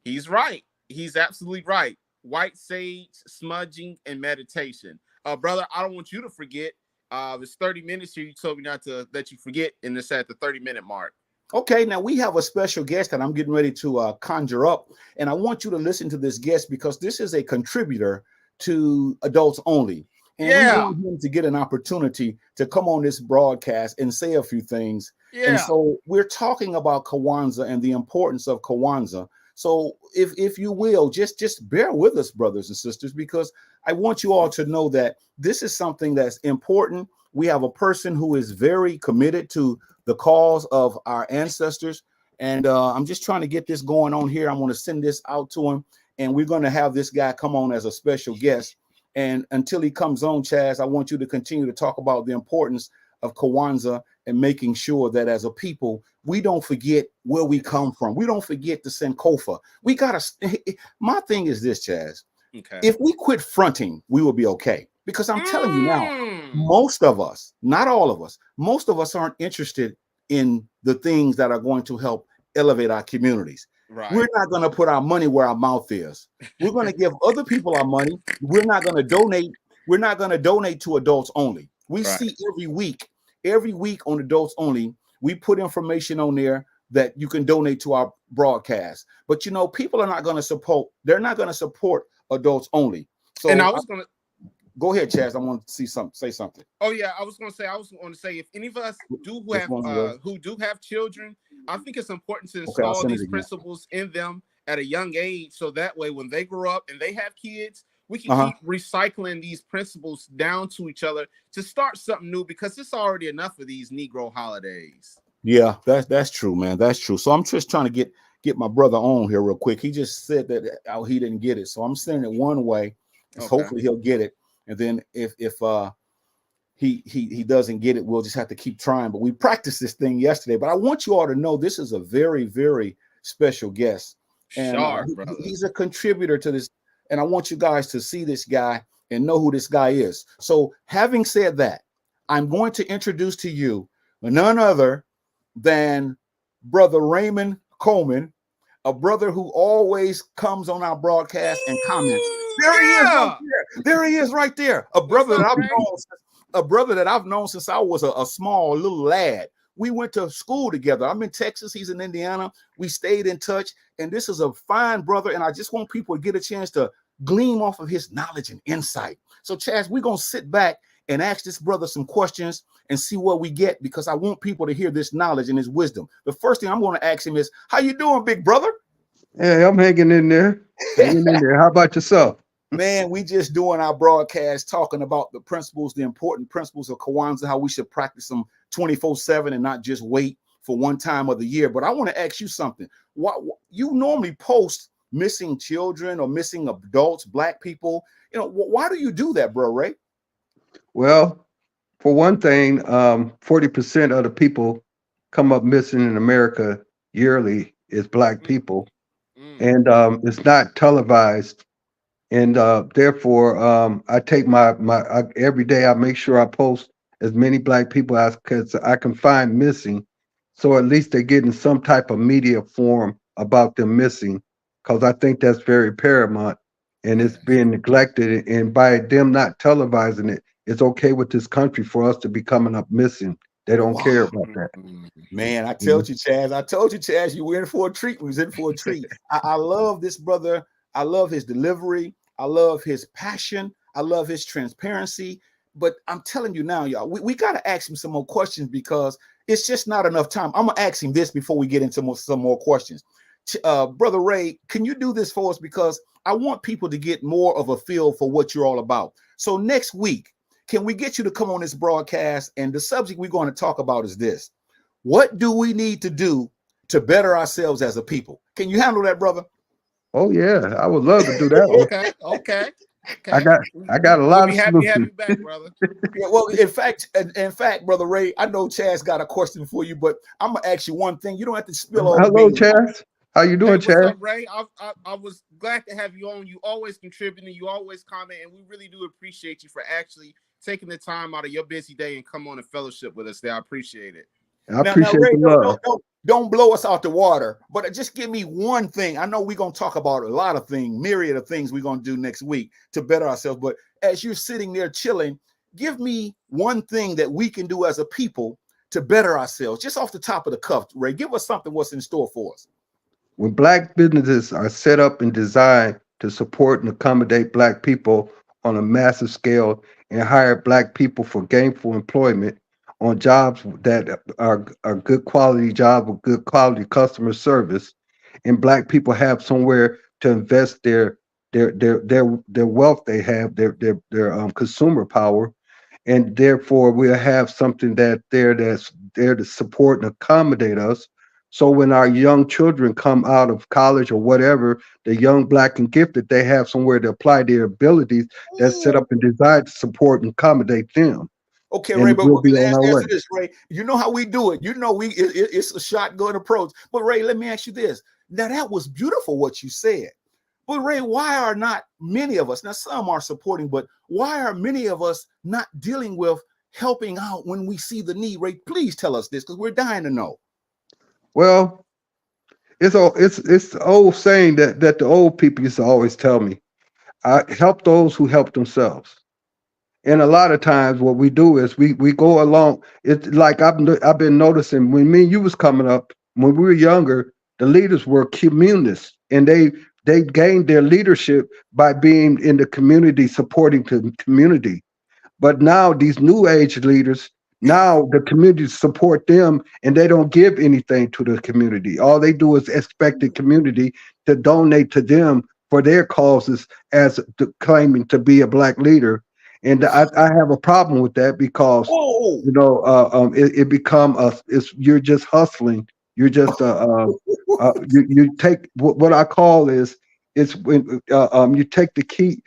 B: He's right. He's absolutely right. White sage, smudging, and meditation. Brother, I don't want you to forget. It's 30 minutes here. You told me not to let you forget, and it's at the 30-minute mark.
A: Okay, now we have a special guest that I'm getting ready to conjure up, and I want you to listen to this guest because this is a contributor to Adults Only. And we want him to get an opportunity to come on this broadcast and say a few things.
B: Yeah.
A: And so we're talking about Kwanzaa and the importance of Kwanzaa. So if you will, just bear with us, brothers and sisters, because I want you all to know that this is something that's important. We have a person who is very committed to the cause of our ancestors. And I'm just trying to get this going on here. I'm going to send this out to him, and we're going to have this guy come on as a special guest. And until he comes on, Chaz, I want you to continue to talk about the importance of Kwanzaa and making sure that as a people, we don't forget where we come from. We don't forget the Sankofa. We got to, my thing is this, Chaz.
B: Okay.
A: If we quit fronting, we will be okay. Because I'm telling you now, most of us, not all of us, most of us aren't interested in the things that are going to help elevate our communities.
B: Right.
A: We're not going to put our money where our mouth is. We're going to give other people our money. We're not going to donate. We're not going to donate to Adults Only. We see every week on Adults Only, we put information on there that you can donate to our broadcast. But you know, people are not going to support. They're not going to support Adults Only. So,
B: and I was going to
A: go ahead, Chaz. I want to say something.
B: Oh yeah, I was going to say if any of us who do have children, I think it's important to install these principles in them at a young age, so that way when they grow up and they have kids, we can keep recycling these principles down to each other to start something new, because it's already enough of these Negro holidays.
A: Yeah, that's true, man. That's true. So I'm just trying to get my brother on here real quick. He just said that he didn't get it, so I'm sending it one way. Hopefully he'll get it, and then if he doesn't get it, we'll just have to keep trying. But we practiced this thing yesterday. But I want you all to know this is a very, very special guest, and he's a contributor to this. And I want you guys to see this guy and know who this guy is. So having said that, I'm going to introduce to you none other than Brother Raymond Coleman, a brother who always comes on our broadcast and comments. There he is right there. There he is right there. A brother that I've known since I was a small little lad. We went to school together. I'm in Texas. He's in Indiana. We stayed in touch. And this is a fine brother. And I just want people to get a chance to glean off of his knowledge and insight. So, Chaz, we're going to sit back and ask this brother some questions and see what we get, because I want people to hear this knowledge and his wisdom. The first thing I'm going to ask him is, how you doing, big brother?
C: Hey, I'm hanging in there. How about yourself?
A: Man, we just doing our broadcast talking about the principles, the important principles of Kwanzaa, how we should practice them 24/7 and not just wait for one time of the year. But I want to ask you something. What you normally post missing children or missing adults, Black people. You know, why do you do that, bro, Ray?
C: Well, for one thing, 40% of the people come up missing in America yearly is Black people, and it's not televised. And therefore, I take my every day. I make sure I post as many Black people as I can find missing, so at least they're getting some type of media form about them missing, because I think that's very paramount, and it's being neglected. And by them not televising it, it's okay with this country for us to be coming up missing. They don't care about that.
A: Man, I told you, Chaz, you were in for a treat. We was in for a treat. I love this brother. I love his delivery. I love his passion. I love his transparency. but I'm telling you now, y'all, we got to ask him some more questions because it's just not enough time. I'm gonna ask him this before we get into some more questions. Brother Ray, can you do this for us? Because I want people to get more of a feel for what you're all about. So next week, can we get you to come on this broadcast? And the subject we're going to talk about is this: what do we need to do to better ourselves as a people? Can you handle that, brother?
C: Oh yeah, I would love to do that one.
B: Okay, okay,
C: I
B: okay.
C: got I got a
B: We'll
C: lot
B: be
C: of
B: happy to have
C: solutions.
B: you back, brother.
A: Yeah, well, in fact, brother Ray, I know Chad's got a question for you, but I'm gonna ask you one thing. You don't have to spill all the
C: Hello,
A: beans.
C: Chaz. How you
B: Hey,
C: doing,
B: what's
C: Chaz?
B: up, Ray? I was glad to have you on. You always contributing, you always comment, and we really do appreciate you for actually taking the time out of your busy day and come on and fellowship with us there. I appreciate it.
C: I
A: Now,
C: appreciate
A: Ray,
C: the
A: don't,
C: love.
A: don't, don't, don't blow us out the water, but just give me one thing. I know we're going to talk about a lot of things, myriad of things we're going to do next week to better ourselves. But as you're sitting there chilling, give me one thing that we can do as a people to better ourselves, just off the top of the cuff. Ray, give us something what's in store for us.
C: When Black businesses are set up and designed to support and accommodate Black people on a massive scale and hire Black people for gainful employment on jobs that are good quality jobs with good quality customer service, and Black people have somewhere to invest their wealth they have, their consumer power, and therefore we'll have something that's there to support and accommodate us. So when our young children come out of college or whatever, the young Black and gifted, they have somewhere to apply their abilities that's set up and designed to support and accommodate them,
A: Okay, Ray,
C: and
A: but
C: we'll be on our way.
A: answer this, Ray. You know how we do it. You know it's a shotgun approach. But Ray, let me ask you this. Now that was beautiful what you said. But Ray, why are not many of us, now some are supporting, but why are many of us not dealing with helping out when we see the need? Ray, please tell us this because we're dying to know.
C: Well, it's the old saying that the old people used to always tell me, I help those who help themselves. And a lot of times, what we do is we go along. It's like I've been noticing when me and you was coming up when we were younger. The leaders were communists, and they gained their leadership by being in the community, supporting the community. But now these new age leaders, now the community support them and they don't give anything to the community. All they do is expect the community to donate to them for their causes as claiming to be a Black leader. And I have a problem with that because
A: Whoa.
C: it become it's you're just hustling. You're just you take what I call is it's when you take the key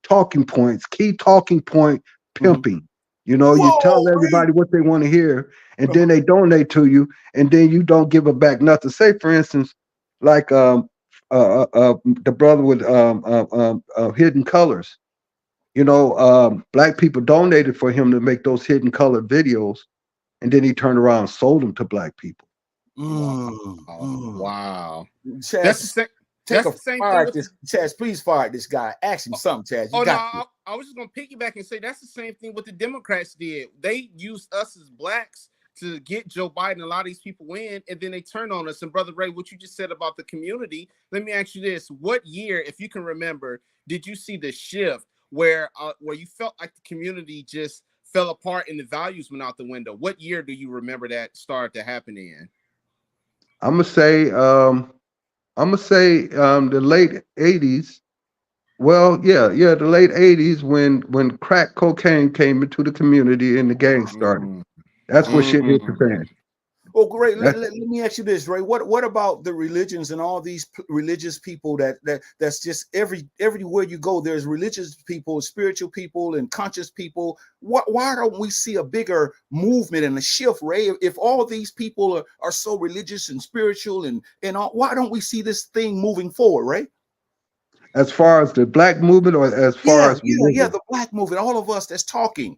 C: talking point
A: Mhm.
C: pimping. You know, you tell
A: Whoa, Ray.
C: everybody what they want to hear, and then they donate to you, and then you don't give it back nothing. Say, for instance, like the brother with hidden colors. You know, Black people donated for him to make those hidden colored videos, and then he turned around and sold them to Black people.
B: Wow,
A: Mm, mm.
B: wow. That's the
A: Chaz,
B: same.
A: take
B: That's
A: a
B: the same thing
A: fire at
B: with
A: this.
B: the.
A: Chaz, please fire at this guy. Ask him something, Chaz. You
B: Oh no,
A: got to.
B: I was just gonna piggyback and say that's the same thing what the Democrats did. They used us as blacks to get Joe Biden, a lot of these people in, and then they turn on us. And Brother Ray, what you just said about the community, let me ask you this: what year, if you can remember, did you see the shift where you felt like the community just fell apart and the values went out the window? What year do you remember that started to happen in?
C: I'm gonna say, the late '80s. Well, yeah, the late '80s when crack cocaine came into the community and the gang started.
B: Mm,
C: That's what shit hit the
B: mm.
C: fan.
A: Oh, great. Let,
C: That's
A: let, let me ask you this, Ray. What about the religions and all these religious people that's just everywhere you go, there's religious people, spiritual people, and conscious people. Why don't we see a bigger movement and a shift, Ray? If all of these people are so religious and spiritual and all, why don't we see this thing moving forward, Ray?
C: as far as the Black movement or as far
A: Yeah,
C: as
A: yeah, yeah.
C: religion.
A: The black movement, all of us that's talking.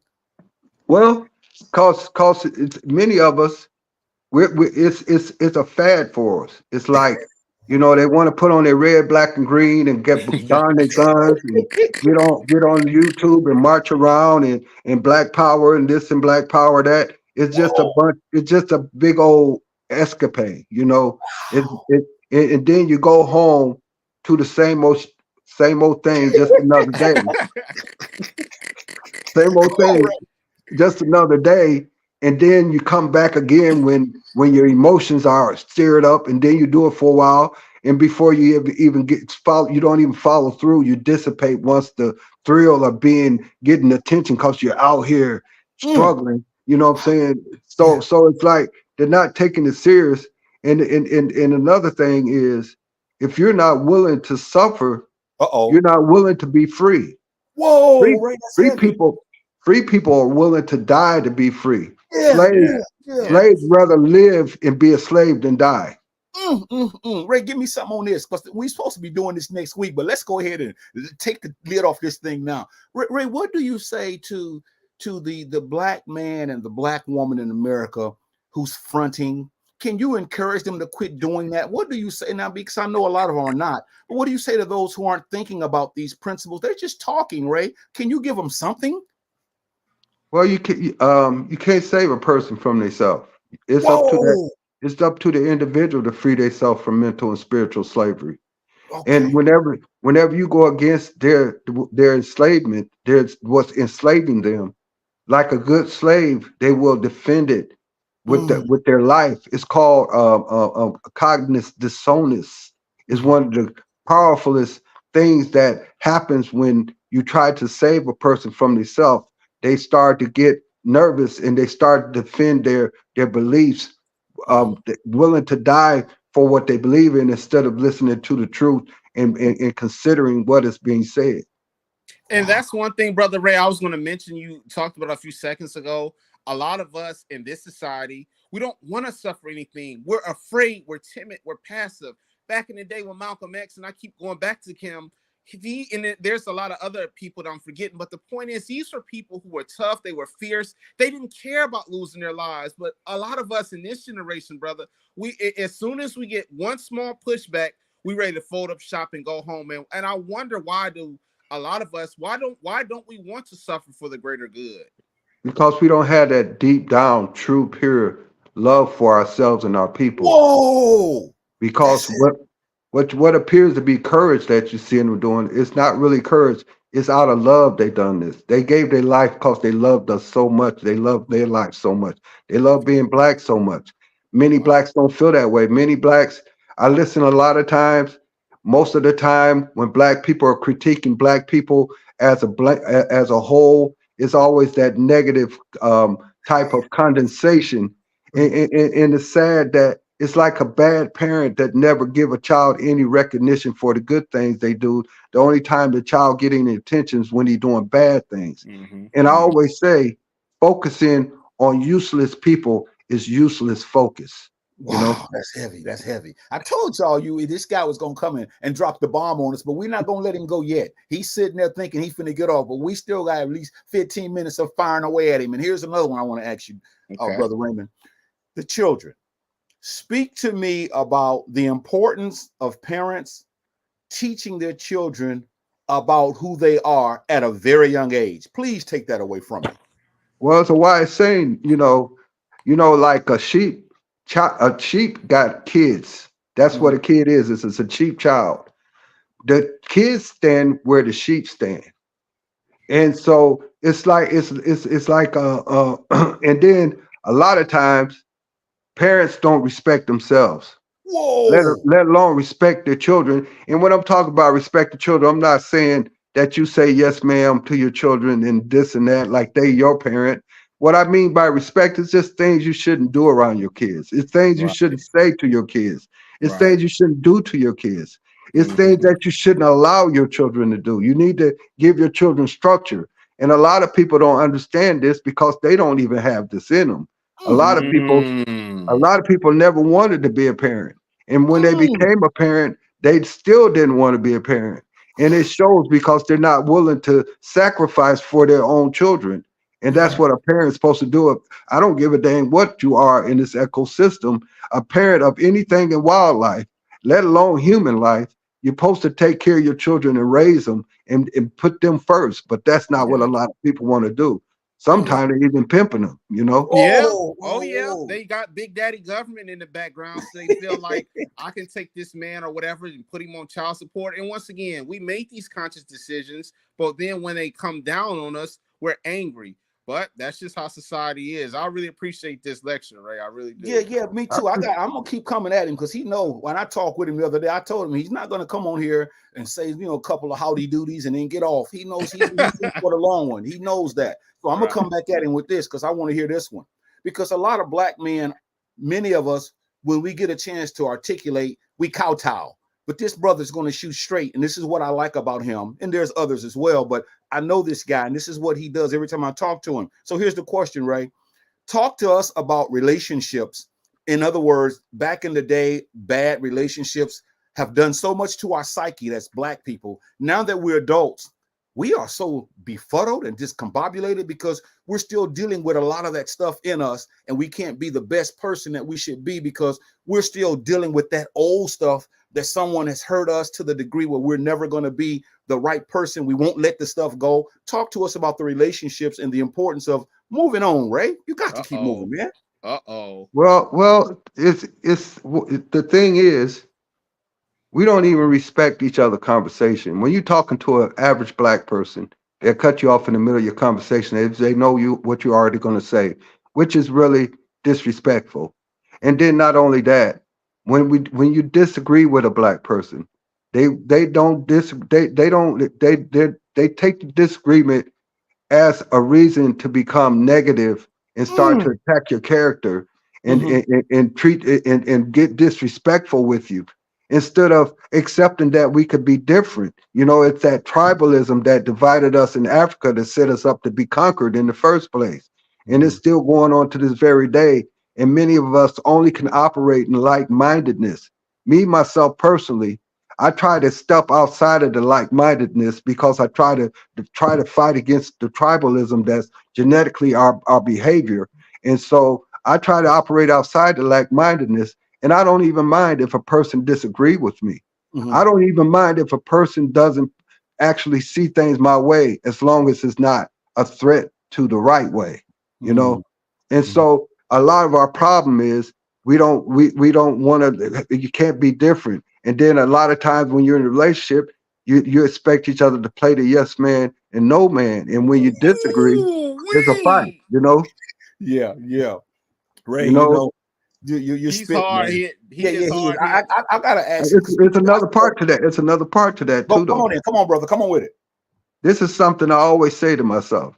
C: Well, cause it's many of us. It's a fad for us. It's like, they want to put on their red, black, and green and don their guns and get on YouTube and march around and Black Power and this and Black Power that. It's just a
A: Whoa,
C: bunch. It's just a big old escapade. And then you go home to the same old thing, just another day. Same
A: Come
C: old
A: on,
C: thing, just another day, and then you come back again when your emotions are stirred up, and then you do it for a while, and before you even get follow, you don't even follow through. You dissipate once the thrill of getting attention because you're out here
A: Ray.
C: struggling. You know what I'm saying?
A: Yeah.
C: So it's like they're not taking it serious. And another thing is, if you're not willing to suffer,
A: Uh-oh.
C: you're not willing to be free.
A: Whoa,
C: Free,
A: Ray, that's
C: free
A: heavy.
C: people, free people are willing to die to be free.
A: Yeah,
C: Slaves,
A: yeah, yeah.
B: Yeah.
C: slaves rather live and be a slave than die.
A: Ray, give me something on this because we're supposed to be doing this next week, but let's go ahead and take the lid off this thing now. Ray, what do you say to the black man and the black woman in America who's fronting? Can you encourage them to quit doing that? What do you say now? Because I know a lot of them are not. But what do you say to those who aren't thinking about these principles? They're just talking, Ray. Can you give them something?
C: Well, you can't save a person from themselves. It's up to that.
A: Whoa.
C: It's up to the individual to free themselves from mental and spiritual slavery. And
A: Okay.
C: whenever you go against their enslavement, there's what's enslaving them. Like a good slave, they will defend it
A: Mm,
C: with their life. It's called cognitive dissonance. Is
A: mhm,
C: one of the powerfulest things that happens when you try to save a person from themselves. They start to get nervous and they start to defend their beliefs,
A: mhm.
C: willing to die for what they believe in instead of listening to the truth and considering what is being said.
B: And
A: Wow.
B: that's one thing, Brother Ray, I was going to mention, you talked about a few seconds ago. A lot of us in this society, we don't want to suffer anything. We're afraid, we're timid, we're passive. Back in the day when Malcolm X, and I keep going back to him, there's a lot of other people that I'm forgetting, but the point is, these were people who were tough, they were fierce, they didn't care about losing their lives. But a lot of us in this generation, brother, as soon as we get one small pushback, we ready to fold up shop and go home. And I wonder, why do a lot of us, why don't we want to suffer for the greater good?
C: Because we don't have that deep down, true, pure love for ourselves and our people.
A: Whoa.
C: Because
A: That's it.
C: what appears to be courage that you see them doing, it's not really courage. It's out of love they done this. They gave their life because they loved us so much. They love their life so much. They love being black so much. Many
A: Wow.
C: blacks don't feel that way. Many blacks, I listen a lot of times, most of the time when black people are critiquing black people as a whole, it's always that negative type of condensation.
A: Mhm.
C: And it's sad that it's like a bad parent that never give a child any recognition for the good things they do. The only time the child get any attention is when he's doing bad things.
B: Mm-hmm,
C: And I
B: mm-hmm.
C: always say, focusing on useless people is useless focus. You know,
A: Wow, that's heavy. That's heavy. I told y'all this guy was gonna come in and drop the bomb on us, but we're not gonna let him go yet. He's sitting there thinking he's finna get off, but we still got at least 15 minutes of firing away at him. And here's another one I want to ask you,
B: Okay.
A: Brother Raymond. The children. Speak to me about the importance of parents teaching their children about who they are at a very young age. Please take that away from me.
C: well, it's a wise saying. Like a sheep got kids. That's what
A: Mhm.
C: a kid is. It's a cheap child. The kids stand where the sheep stand. And so it's like and then a lot of times parents don't respect themselves,
A: Whoa.
C: let alone respect their children. And when I'm talking about respect the children, I'm not saying that you say yes ma'am to your children and this and that like they your parent. What I mean by respect is just things you shouldn't do around your kids. It's things you
B: Right.
C: shouldn't say to your kids. It's
B: Right.
C: things you shouldn't do to your kids. It's things
B: Mm-hmm.
C: that you shouldn't allow your children to do. You need to give your children structure. And a lot of people don't understand this because they don't even have this in them. A
A: Mm,
C: lot of people a
B: Mm.
C: lot of people never wanted to be a parent. And when they
A: mm.
C: became a parent, they still didn't want to be a parent. And it shows because they're not willing to sacrifice for their own children. And that's
A: Yeah.
C: what a parent's supposed to do. I don't give a dang what you are in this ecosystem. A parent of anything in wildlife, let alone human life, you're supposed to take care of your children and raise them and put them first. But that's not what a
B: Yeah.
C: lot of people want to do.
A: Yeah.
C: Sometimes they're even pimping them.
B: Yeah.
A: Whoa,
B: Oh,
A: whoa,
B: yeah.
A: whoa.
B: They got Big Daddy government in the background, so they feel like I can take this man or whatever and put him on child support. And once again, we make these conscious decisions, but then when they come down on us, we're angry. But that's just how society is. I really appreciate this lecture, Ray. I really do.
A: Yeah, me too. I'm gonna keep coming at him because he know when I talked with him the other day, I told him he's not gonna come on here and say, a couple of howdy doodies and then get off. He knows he's in for the long one. He knows that. So I'm gonna come back at him with this because I want to hear this one. Because a lot of black men, many of us, when we get a chance to articulate, we kowtow. But this brother's going to shoot straight. And this is what I like about him. And there's others as well. But I know this guy, and this is what he does every time I talk to him. So here's the question, Ray. Talk to us about relationships. In other words, back in the day, bad relationships have done so much to our psyche, that's black people. Now that we're adults, we are so befuddled and discombobulated because we're still dealing with a lot of that stuff in us, and we can't be the best person that we should be because we're still dealing with that old stuff that someone has hurt us to the degree where we're never going to be the right person. We won't let the stuff go. Talk to us about the relationships and the importance of moving on, Ray. You got to keep moving, man.
C: Well, it's the thing is, we don't even respect each other's conversation. When you're talking to an average black person, they'll cut you off in the middle of your conversation. They know what you're already going to say, which is really disrespectful. And then not only that, when you disagree with a black person, they take the disagreement as a reason to become negative and start to attack your character and treat and get disrespectful with you instead of accepting that we could be different. It's that tribalism that divided us in Africa that set us up to be conquered in the first place. And it's still going on to this very day. And many of us only can operate in like-mindedness. Me, myself personally, I try to step outside of the like-mindedness because I try to fight against the tribalism that's genetically our behavior. And so I try to operate outside the like-mindedness, and I don't even mind if a person disagree with me. I don't even mind if a person doesn't actually see things my way, as long as it's not a threat to the right way, And so a lot of our problem is we don't want to, you can't be different. And then a lot of times when you're in a relationship, you expect each other to play the yes man and no man. And when you disagree, there's a fight,
A: Yeah. Ray, you're
B: he's
A: spitting,
B: hard.
A: man.
B: He is
A: He is.
B: hard.
A: I gotta ask you.
C: It's another part to that. It's another part to that too, though.
A: Come on in. Come on, brother. Come on with it.
C: This is something I always say to myself.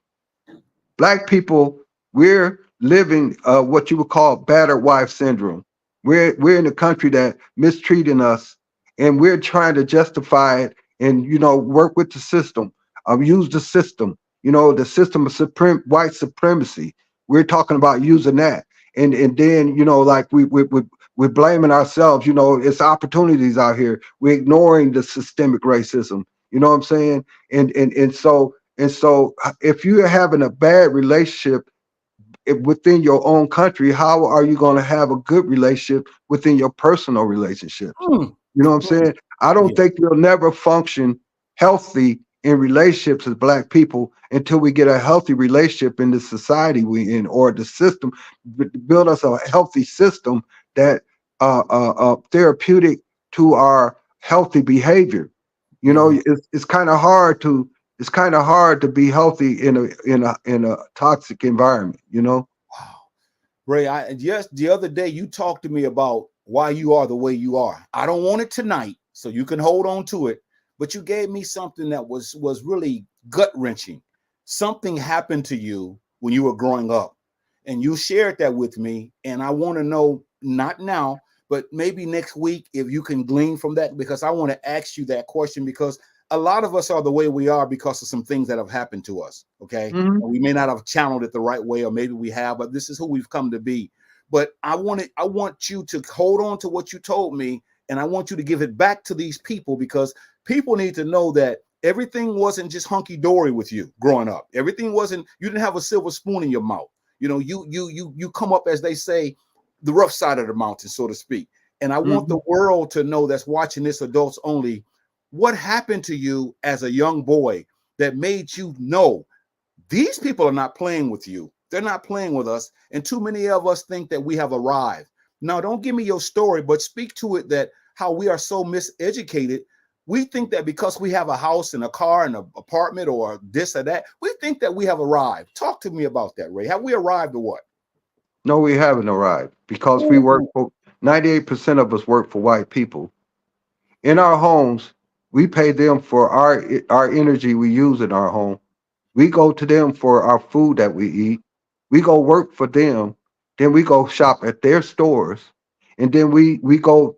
C: Black people, we're living what you would call battered wife syndrome. We're in a country that mistreating us, and we're trying to justify it and work with the system. Use the system. The system of white supremacy. We're talking about using that, and then like we're blaming ourselves. It's opportunities out here. We're ignoring the systemic racism. You know what I'm saying? And so if you're having a bad relationship within your own country, how are you going to have a good relationship within your personal relationships? You know what I'm saying? I don't think you'll never function healthy in relationships as black people until we get a healthy relationship in the society we in, or the system, build us a healthy system that therapeutic to our healthy behavior. It's kind of hard to be healthy in a toxic environment.
A: Wow, Ray, the other day you talked to me about why you are the way you are. I don't want it tonight, so you can hold on to it. But you gave me something that was really gut wrenching. Something happened to you when you were growing up, and you shared that with me. And I want to know, not now, but maybe next week, if you can glean from that, because I want to ask you that question, because a lot of us are the way we are because of some things that have happened to us. Okay. And we may not have channeled it the right way, or maybe we have, but this is who we've come to be. But I want you to hold on to what you told me, and I want you to give it back to these people, because people need to know that everything wasn't just hunky-dory with you growing up. Everything wasn't, you didn't have a silver spoon in your mouth. You come up, as they say, the rough side of the mountain, so to speak. And I want the world to know, that's watching this, adults only, what happened to you as a young boy that made you know these people are not playing with you. They're not playing with us. And too many of us think that we have arrived. Now, don't give me your story, but speak to it, that how we are so miseducated. We think that because we have a house and a car and an apartment or this or that, we think that we have arrived. Talk to me about that, Ray. Have we arrived or what?
C: No, we haven't arrived because we work
A: Ooh.
C: for 98% of us work for white people. In our homes, we pay them for our energy we use in our home. We go to them for our food that we eat. We go work for them. Then we go shop at their stores, and then we go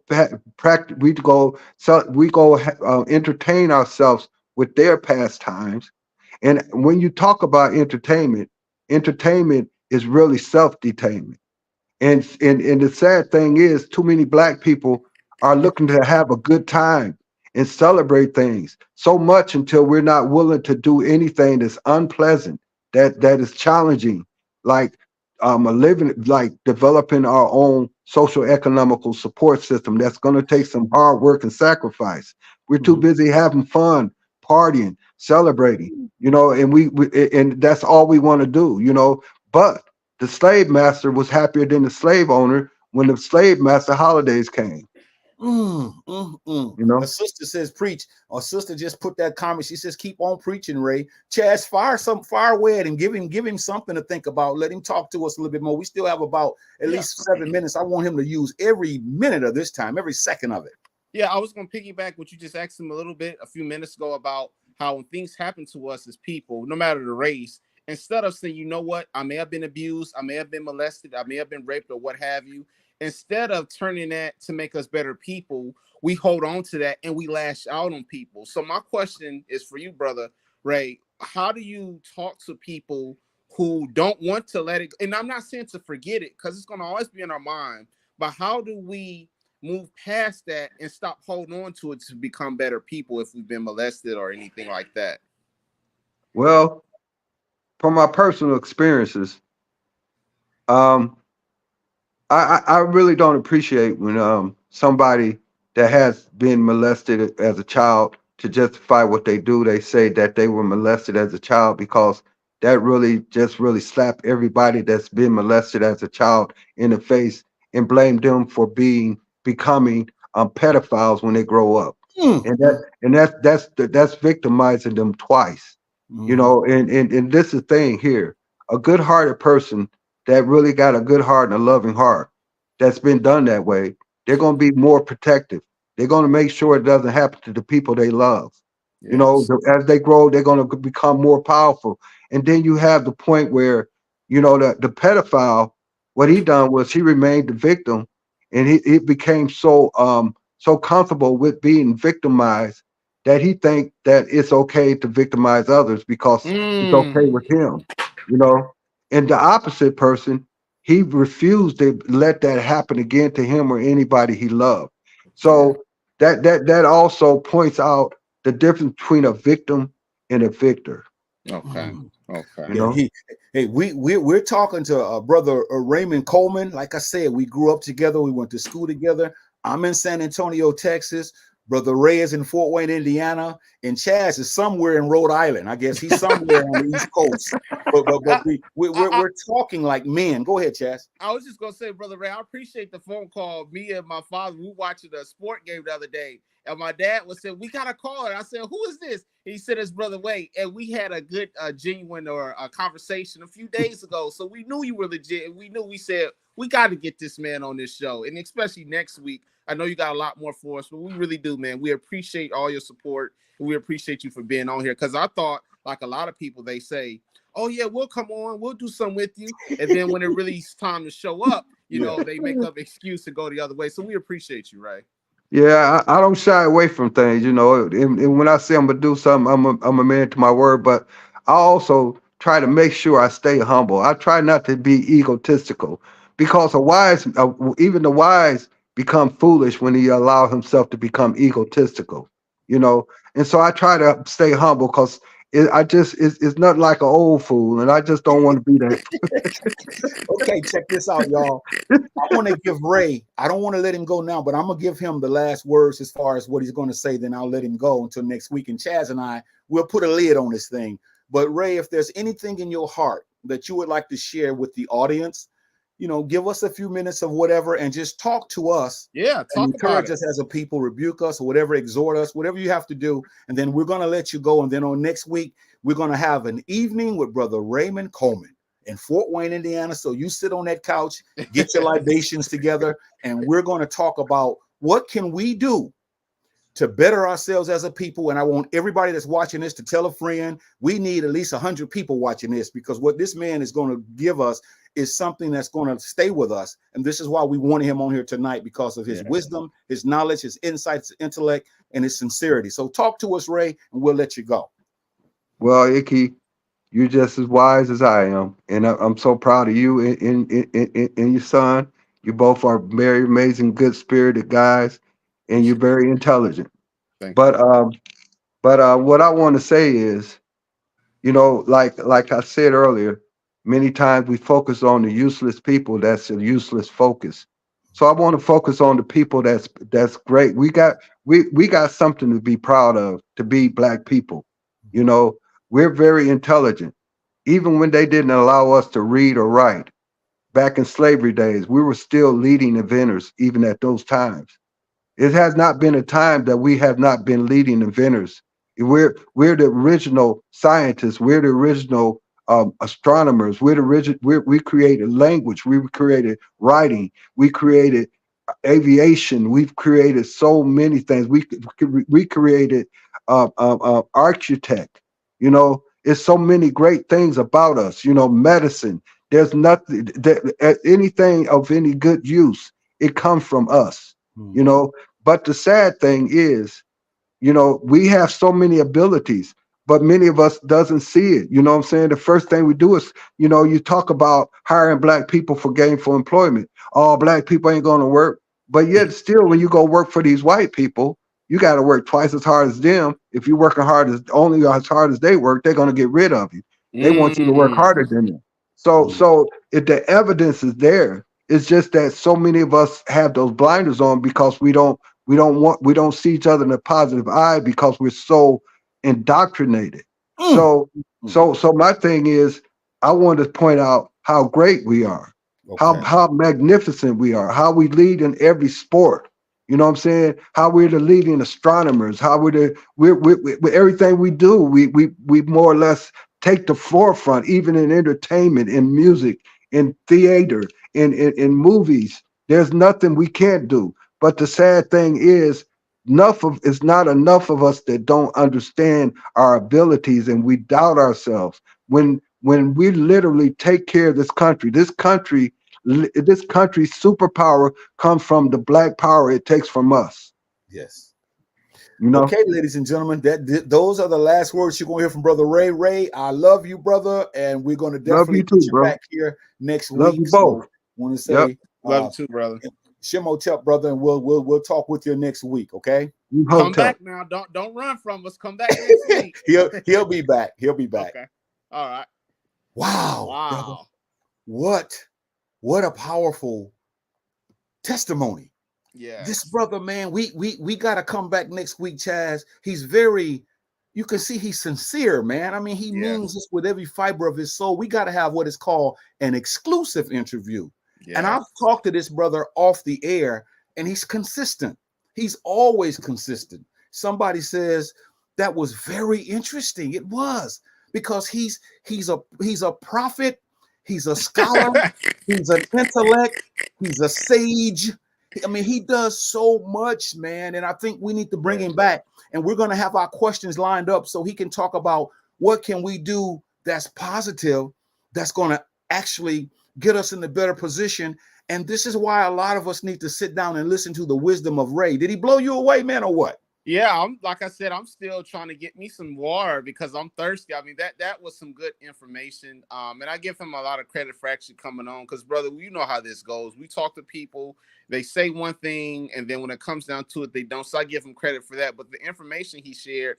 C: practice. We go so we go entertain ourselves with their pastimes. And when you talk about entertainment, entertainment is really self-detainment. And the sad thing is, too many black people are looking to have a good time and celebrate things so much until we're not willing to do anything that's unpleasant, that is challenging, like a living, like developing our own social economical support system. That's going to take some hard work and sacrifice. We're too
A: Mhm.
C: busy having fun, partying, celebrating, and and that's all we want to do, But the slave master was happier than the slave owner when the slave master holidays came.
A: A sister says preach. Our sister just put that comment. She says keep on preaching, Ray. Chaz, fire away at him. Give him something to think about. Let him talk to us a little bit more. We still have about at least 7 minutes. I want him to use every minute of this time, every second of it.
B: Yeah, I was going to piggyback what you just asked him a few minutes ago about how when things happen to us as people, no matter the race, instead of saying, you know what, I may have been abused, I may have been molested, I may have been raped or what have you, instead of turning that to make us better people, we hold on to that and we lash out on people. So my question is for you, brother Ray, how do you talk to people who don't want to let it go? And I'm not saying to forget it because it's going to always be in our mind, but how do we move past that and stop holding on to it to become better people if we've been molested or anything like that?
C: Well, from my personal experiences, um, I really don't appreciate when somebody that has been molested as a child, to justify what they do, they say that they were molested as a child, because that really slap everybody that's been molested as a child in the face and blame them for becoming pedophiles when they grow up. And that's victimizing them twice. And this is the thing here. A good-hearted person that really got a good heart and a loving heart, that's been done that way, they're going to be more protective. They're going to make sure it doesn't happen to the people they love.
B: Yes.
C: As they grow, they're going to become more powerful. And then you have the point where, the pedophile, what he done was he remained the victim, and he became so comfortable with being victimized that he think that it's okay to victimize others because it's okay
B: Mm.
C: with him, you know. And the opposite person, he refused to let that happen again to him or anybody he loved.
B: Yeah.
C: So that also points out the difference between a victim and a victor.
B: Okay.
A: Mhm.
B: Okay.
C: You
A: Yeah,
C: know,
A: we're talking to brother Raymond Coleman. Like I said, we grew up together. We went to school together. I'm in San Antonio, Texas. Brother Ray is in Fort Wayne, Indiana, and Chaz is somewhere in Rhode Island. I guess he's somewhere on the East Coast. But
B: I, I,
A: we're talking like men. Go ahead, Chaz.
B: I was just gonna say, brother Ray, I appreciate the phone call. Me and my father, we watching a sport game the other day, and my dad was saying, "We got a caller." I said, "Who is this?" He said, "It's brother Wade." And we had a good, genuine or a conversation a few days ago, so we knew you were legit. And we said we got to get this man on this show, and especially next week. I know you got a lot more for us, but we really do, man. We appreciate all your support, and we appreciate you for being on here. Because I thought, like a lot of people, they say, "Oh yeah, we'll come on, we'll do something with you." And then when it really is time to show up,
A: Yeah.
B: they make up excuse to go the other way. So we appreciate you, Ray.
C: yeah, I don't shy away from things. And when I say I'm gonna do something, I'm a man to my word. But I also try to make sure I stay humble. I try not to be egotistical, because even the wise become foolish when he allow himself to become egotistical. You know, and so I try to stay humble because it's not like an old fool, and I just don't want to be that.
A: Okay, check this out, y'all. I want to give Ray, I don't want to let him go now, but I'm going to give him the last words as far as what he's going to say. Then I'll let him go until next week. And Chaz and I will put a lid on this thing. But Ray, if there's anything in your heart that you would like to share with the audience, give us a few minutes of whatever and just talk to us
B: Yeah,
A: and
B: talk about
A: encourage
B: it.
A: us as a people, rebuke us or whatever, exhort us, whatever you have to do. And then we're going to let you go. And then on next week, we're going to have an evening with Brother Raymond Coleman in Fort Wayne, Indiana. So you sit on that couch, get your libations together, and we're going to talk about what can we do to better ourselves as a people. And I want everybody that's watching this to tell a friend. We need at least 100 people watching this, because what this man is going to give us is something that's going to stay with us. And this is why we wanted him on here tonight, because of his wisdom, his knowledge, his insights, his intellect, and his sincerity. So talk to us, Ray, and we'll let you go.
C: Well, Icky, you're just as wise as I am, and I'm so proud of you and your son. You both are very amazing, good spirited guys, and you're very intelligent.
B: Thank you.
C: But what I want to say is, like I said earlier, many times we focus on the useless people. That's a useless focus. So I want to focus on the people that's great. We got something to be proud of, to be black people. You know, we're very intelligent. Even when they didn't allow us to read or write back in slavery days, we were still leading inventors even at those times. It has not been a time that we have not been leading inventors. We're the original scientists. We're the original astronomers. We're the original. We created language. We created writing. We created aviation. We've created so many things. We created architect. It's so many great things about us. Medicine. There's nothing that anything of any good use. It comes from us. you
A: Mhm.
C: know but the sad thing is, we have so many abilities, but many of us doesn't see it. You know what I'm saying? The first thing we do is, you talk about hiring black people for gainful employment. All black people ain't going to work. But yet still, when you go work for these white people, you got to work twice as hard as them. If you're working only as hard as they work, they're going to get rid of you. They want you to work harder than them. So
A: Mhm.
C: so if the evidence is there, it's just that so many of us have those blinders on because we don't see each other in a positive eye because we're so indoctrinated.
A: Mm.
C: So
A: Mhm.
C: so my thing is, I want to point out how great we are, how
A: Okay.
C: how magnificent we are, how we lead in every sport. You know what I'm saying? How we're the leading astronomers, how we're everything we do, we more or less take the forefront, even in entertainment, in music, in theater, in movies. There's nothing we can't do. But the sad thing is, it's not enough of us that don't understand our abilities, and we doubt ourselves. When we literally take care of this country, this country's superpower comes from the black power it takes from us.
A: Yes.
C: You know,
A: Okay, ladies and gentlemen, those are the last words you're going to hear from Brother Ray. Ray, I love you, brother, and we're going to
C: love
A: definitely
C: you too,
A: get you
C: bro.
A: back here next
C: Love you
A: week.
C: both.
A: So, I want to
C: Yep.
A: say,
B: Love you too, brother.
A: Shimotep, brother, and we'll talk with you next week. Okay?
C: You
B: Come
C: hotel.
B: back now. Don't run from us. Come back next week.
A: he'll be back. He'll be back.
B: Okay. All right.
A: Wow, brother,
B: Wow.
A: what what a powerful testimony. This
B: Yes.
A: brother, man, we got to come back next week, Chaz. He's very, you can see he's sincere, man. I mean, he means
B: Yes.
A: this with every fiber of his soul. We got to have what is called an exclusive interview. And
B: Yes.
A: I've talked to this brother off the air, and he's consistent. He's always consistent. Somebody says that was very interesting. It was, because he's a prophet, he's a scholar, he's an intellect, he's a sage. I mean, he does so much, man. And I think we need to bring
B: Yes.
A: him back. And we're going to have our questions lined up so he can talk about what can we do that's positive, that's going to actually get us in a better position. And this is why a lot of us need to sit down and listen to the wisdom of Ray. Did he blow you away, man, or what?
B: Yeah, I'm like I said, I'm still trying to get me some water because I'm thirsty. I mean, that was some good information. And I give him a lot of credit for actually coming on because, brother, you know how this goes. We talk to people, they say one thing, and then when it comes down to it, they don't. So I give him credit for that. But the information he shared,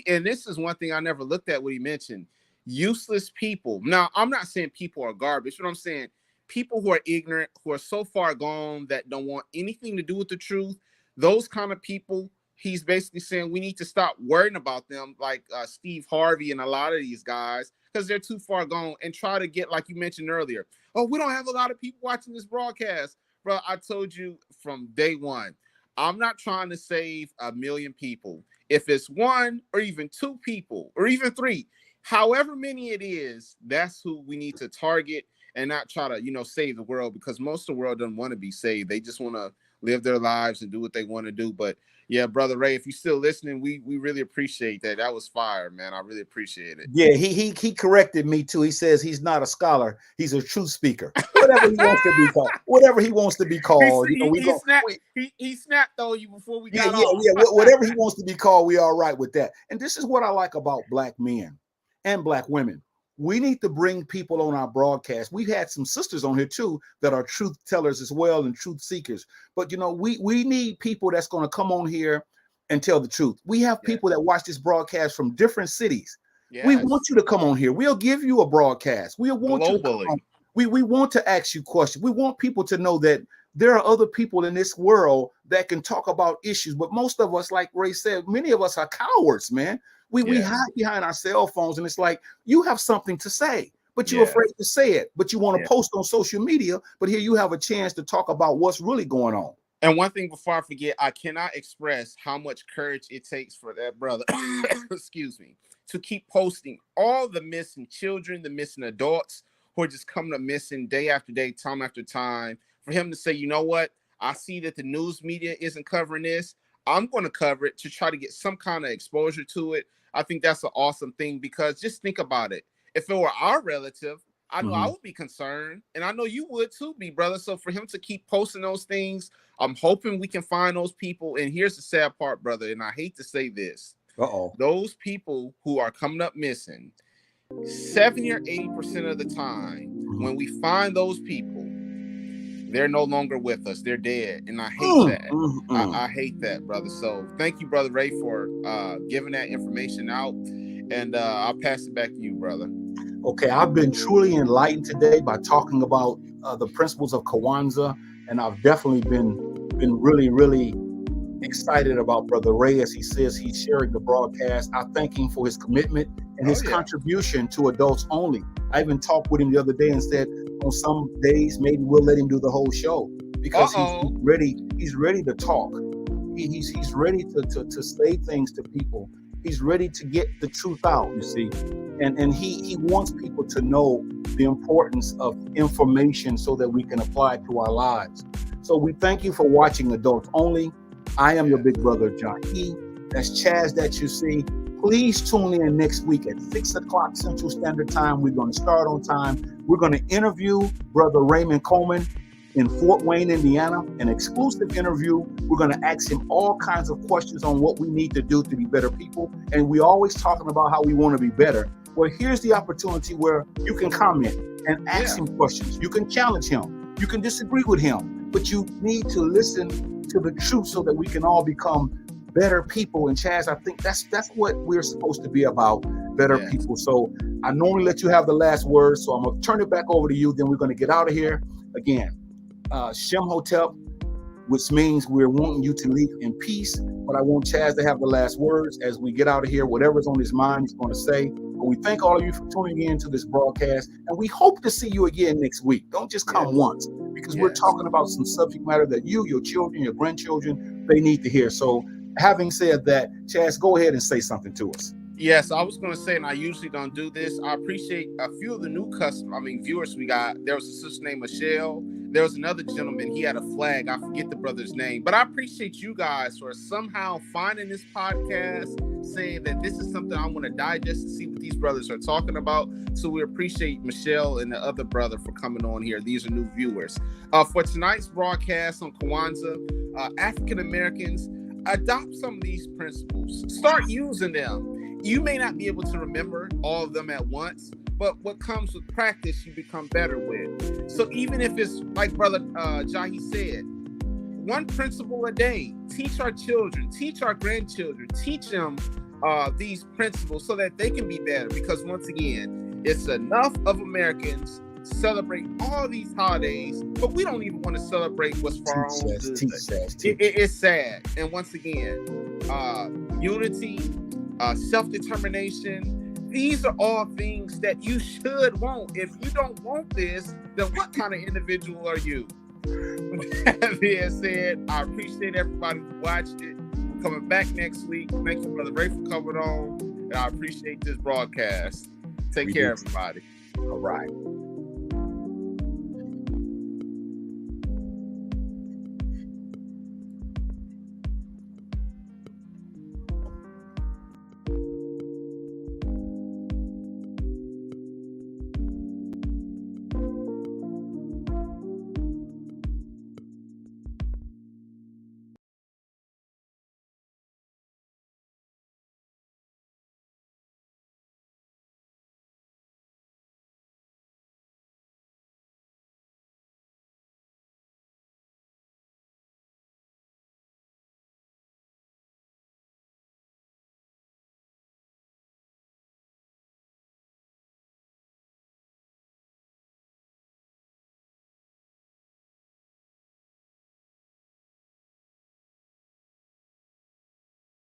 B: and this is one thing I never looked at what he mentioned. Useless people. Now, I'm not saying people are garbage, but I'm saying people who are ignorant, who are so far gone that don't want anything to do with the truth. Those kind of people, he's basically saying we need to stop worrying about them, like Steve Harvey and a lot of these guys, because they're too far gone, and try to get, like you mentioned earlier, oh, we don't have a lot of people watching this broadcast. Bro, I told you from day one, I'm not trying to save 1 million people. If it's 1 or even 2 people or even 3, however many it is, that's who we need to target, and not try to, save the world, because most of the world doesn't want to be saved. They just want to live their lives and do what they want to do. But yeah, Brother Ray, if you're still listening, we really appreciate that. That was fire, man. I really appreciate it.
A: Yeah, he corrected me too. He says he's not a scholar; he's a truth speaker. Whatever he wants to be called. Whatever he wants to be called.
B: He snapped on you before we got
A: off. Yeah. Whatever he wants to be called, we all right with that. And this is what I like about Black men and Black women. We need to bring people on our broadcast. We've had some sisters on here too that are truth tellers as well and truth seekers. But we need people that's going to come on here and tell the truth. We have people that watch this broadcast from different cities. Yes. We want you to come on here. We'll give you a broadcast. We want globally. You to come on. We want to ask you questions. We want people to know that there are other people in this world that can talk about issues. But most of us, like Ray said, many of us are cowards, man. We hide behind our cell phones, and it's like you have something to say, but you're afraid to say it. But you want to post on social media. But here you have a chance to talk about what's really going on.
B: And one thing before I forget, I cannot express how much courage it takes for that brother, excuse me, to keep posting all the missing children, the missing adults who are just coming up missing day after day, time after time. For him to say, you know what? I see that the news media isn't covering this. I'm going to cover it to try to get some kind of exposure to it. I think that's an awesome thing, because just think about it. If it were our relative, I know I would be concerned, and I know you would too, be brother. So for him to keep posting those things, I'm hoping we can find those people. And here's the sad part, brother, and I hate to say this. Those people who are coming up missing, 70 or 80% of the time, when we find those people, they're no longer with us. They're dead. And I hate that. I hate that, brother. So thank you, Brother Ray, for giving that information out. And I'll pass it back to you, brother.
A: Okay, I've been truly enlightened today by talking about the principles of Kwanzaa. And I've definitely been really, really excited about Brother Ray as he says he's sharing the broadcast. I thank him for his commitment and his contribution to Adults Only. I even talked with him the other day and said, on some days, maybe we'll let him do the whole show, because he's ready. He's ready to talk. He's ready to say things to people. He's ready to get the truth out, you see. And he wants people to know the importance of information so that we can apply it to our lives. So we thank you for watching Adults Only. I am your big brother, Jahi. That's Chaz that you see. Please tune in next week at 6 o'clock Central Standard Time. We're going to start on time. We're going to interview Brother Raymond Coleman in Fort Wayne, Indiana, an exclusive interview. We're going to ask him all kinds of questions on what we need to do to be better people. And we're always talking about how we want to be better. Well, here's the opportunity where you can comment and ask him questions. You can challenge him. You can disagree with him, but you need to listen to the truth so that we can all become better people. And Chaz, I think that's what we're supposed to be about, better people. So I normally let you have the last word, so I'm going to turn it back over to you. Then we're going to get out of here. Again, Shem Hotep, which means we're wanting you to leave in peace. But I want Chaz to have the last words as we get out of here. Whatever's on his mind, he's going to say. But we thank all of you for tuning in to this broadcast. And we hope to see you again next week. Don't just come once, because we're talking about some subject matter that you, your children, your grandchildren, they need to hear. So having said that, Chaz, go ahead and say something to us.
B: Yes, I was going to say, and I usually don't do this, I appreciate a few of the new viewers we got. There was a sister named Michelle. There was another gentleman. He had a flag. I forget the brother's name. But I appreciate you guys for somehow finding this podcast, saying that this is something I want to digest and see what these brothers are talking about. So we appreciate Michelle and the other brother for coming on here. These are new viewers. For tonight's broadcast on Kwanzaa, African Americans, adopt some of these principles. Start using them. You may not be able to remember all of them at once, but what comes with practice, you become better with. So even if it's like Brother Jahi said, one principle a day, teach our children, teach our grandchildren, teach them these principles so that they can be better. Because once again, it's enough of Americans celebrate all these holidays, but we don't even want to celebrate what's for our own good. It's sad. And once again, unity, self-determination, these are all things that you should want. If you don't want this, then what kind of individual are you? With that being said, I appreciate everybody who watched it. We're coming back next week. Thank you, Brother Ray, for coming on. And I appreciate this broadcast. Take care, everybody.
A: All right.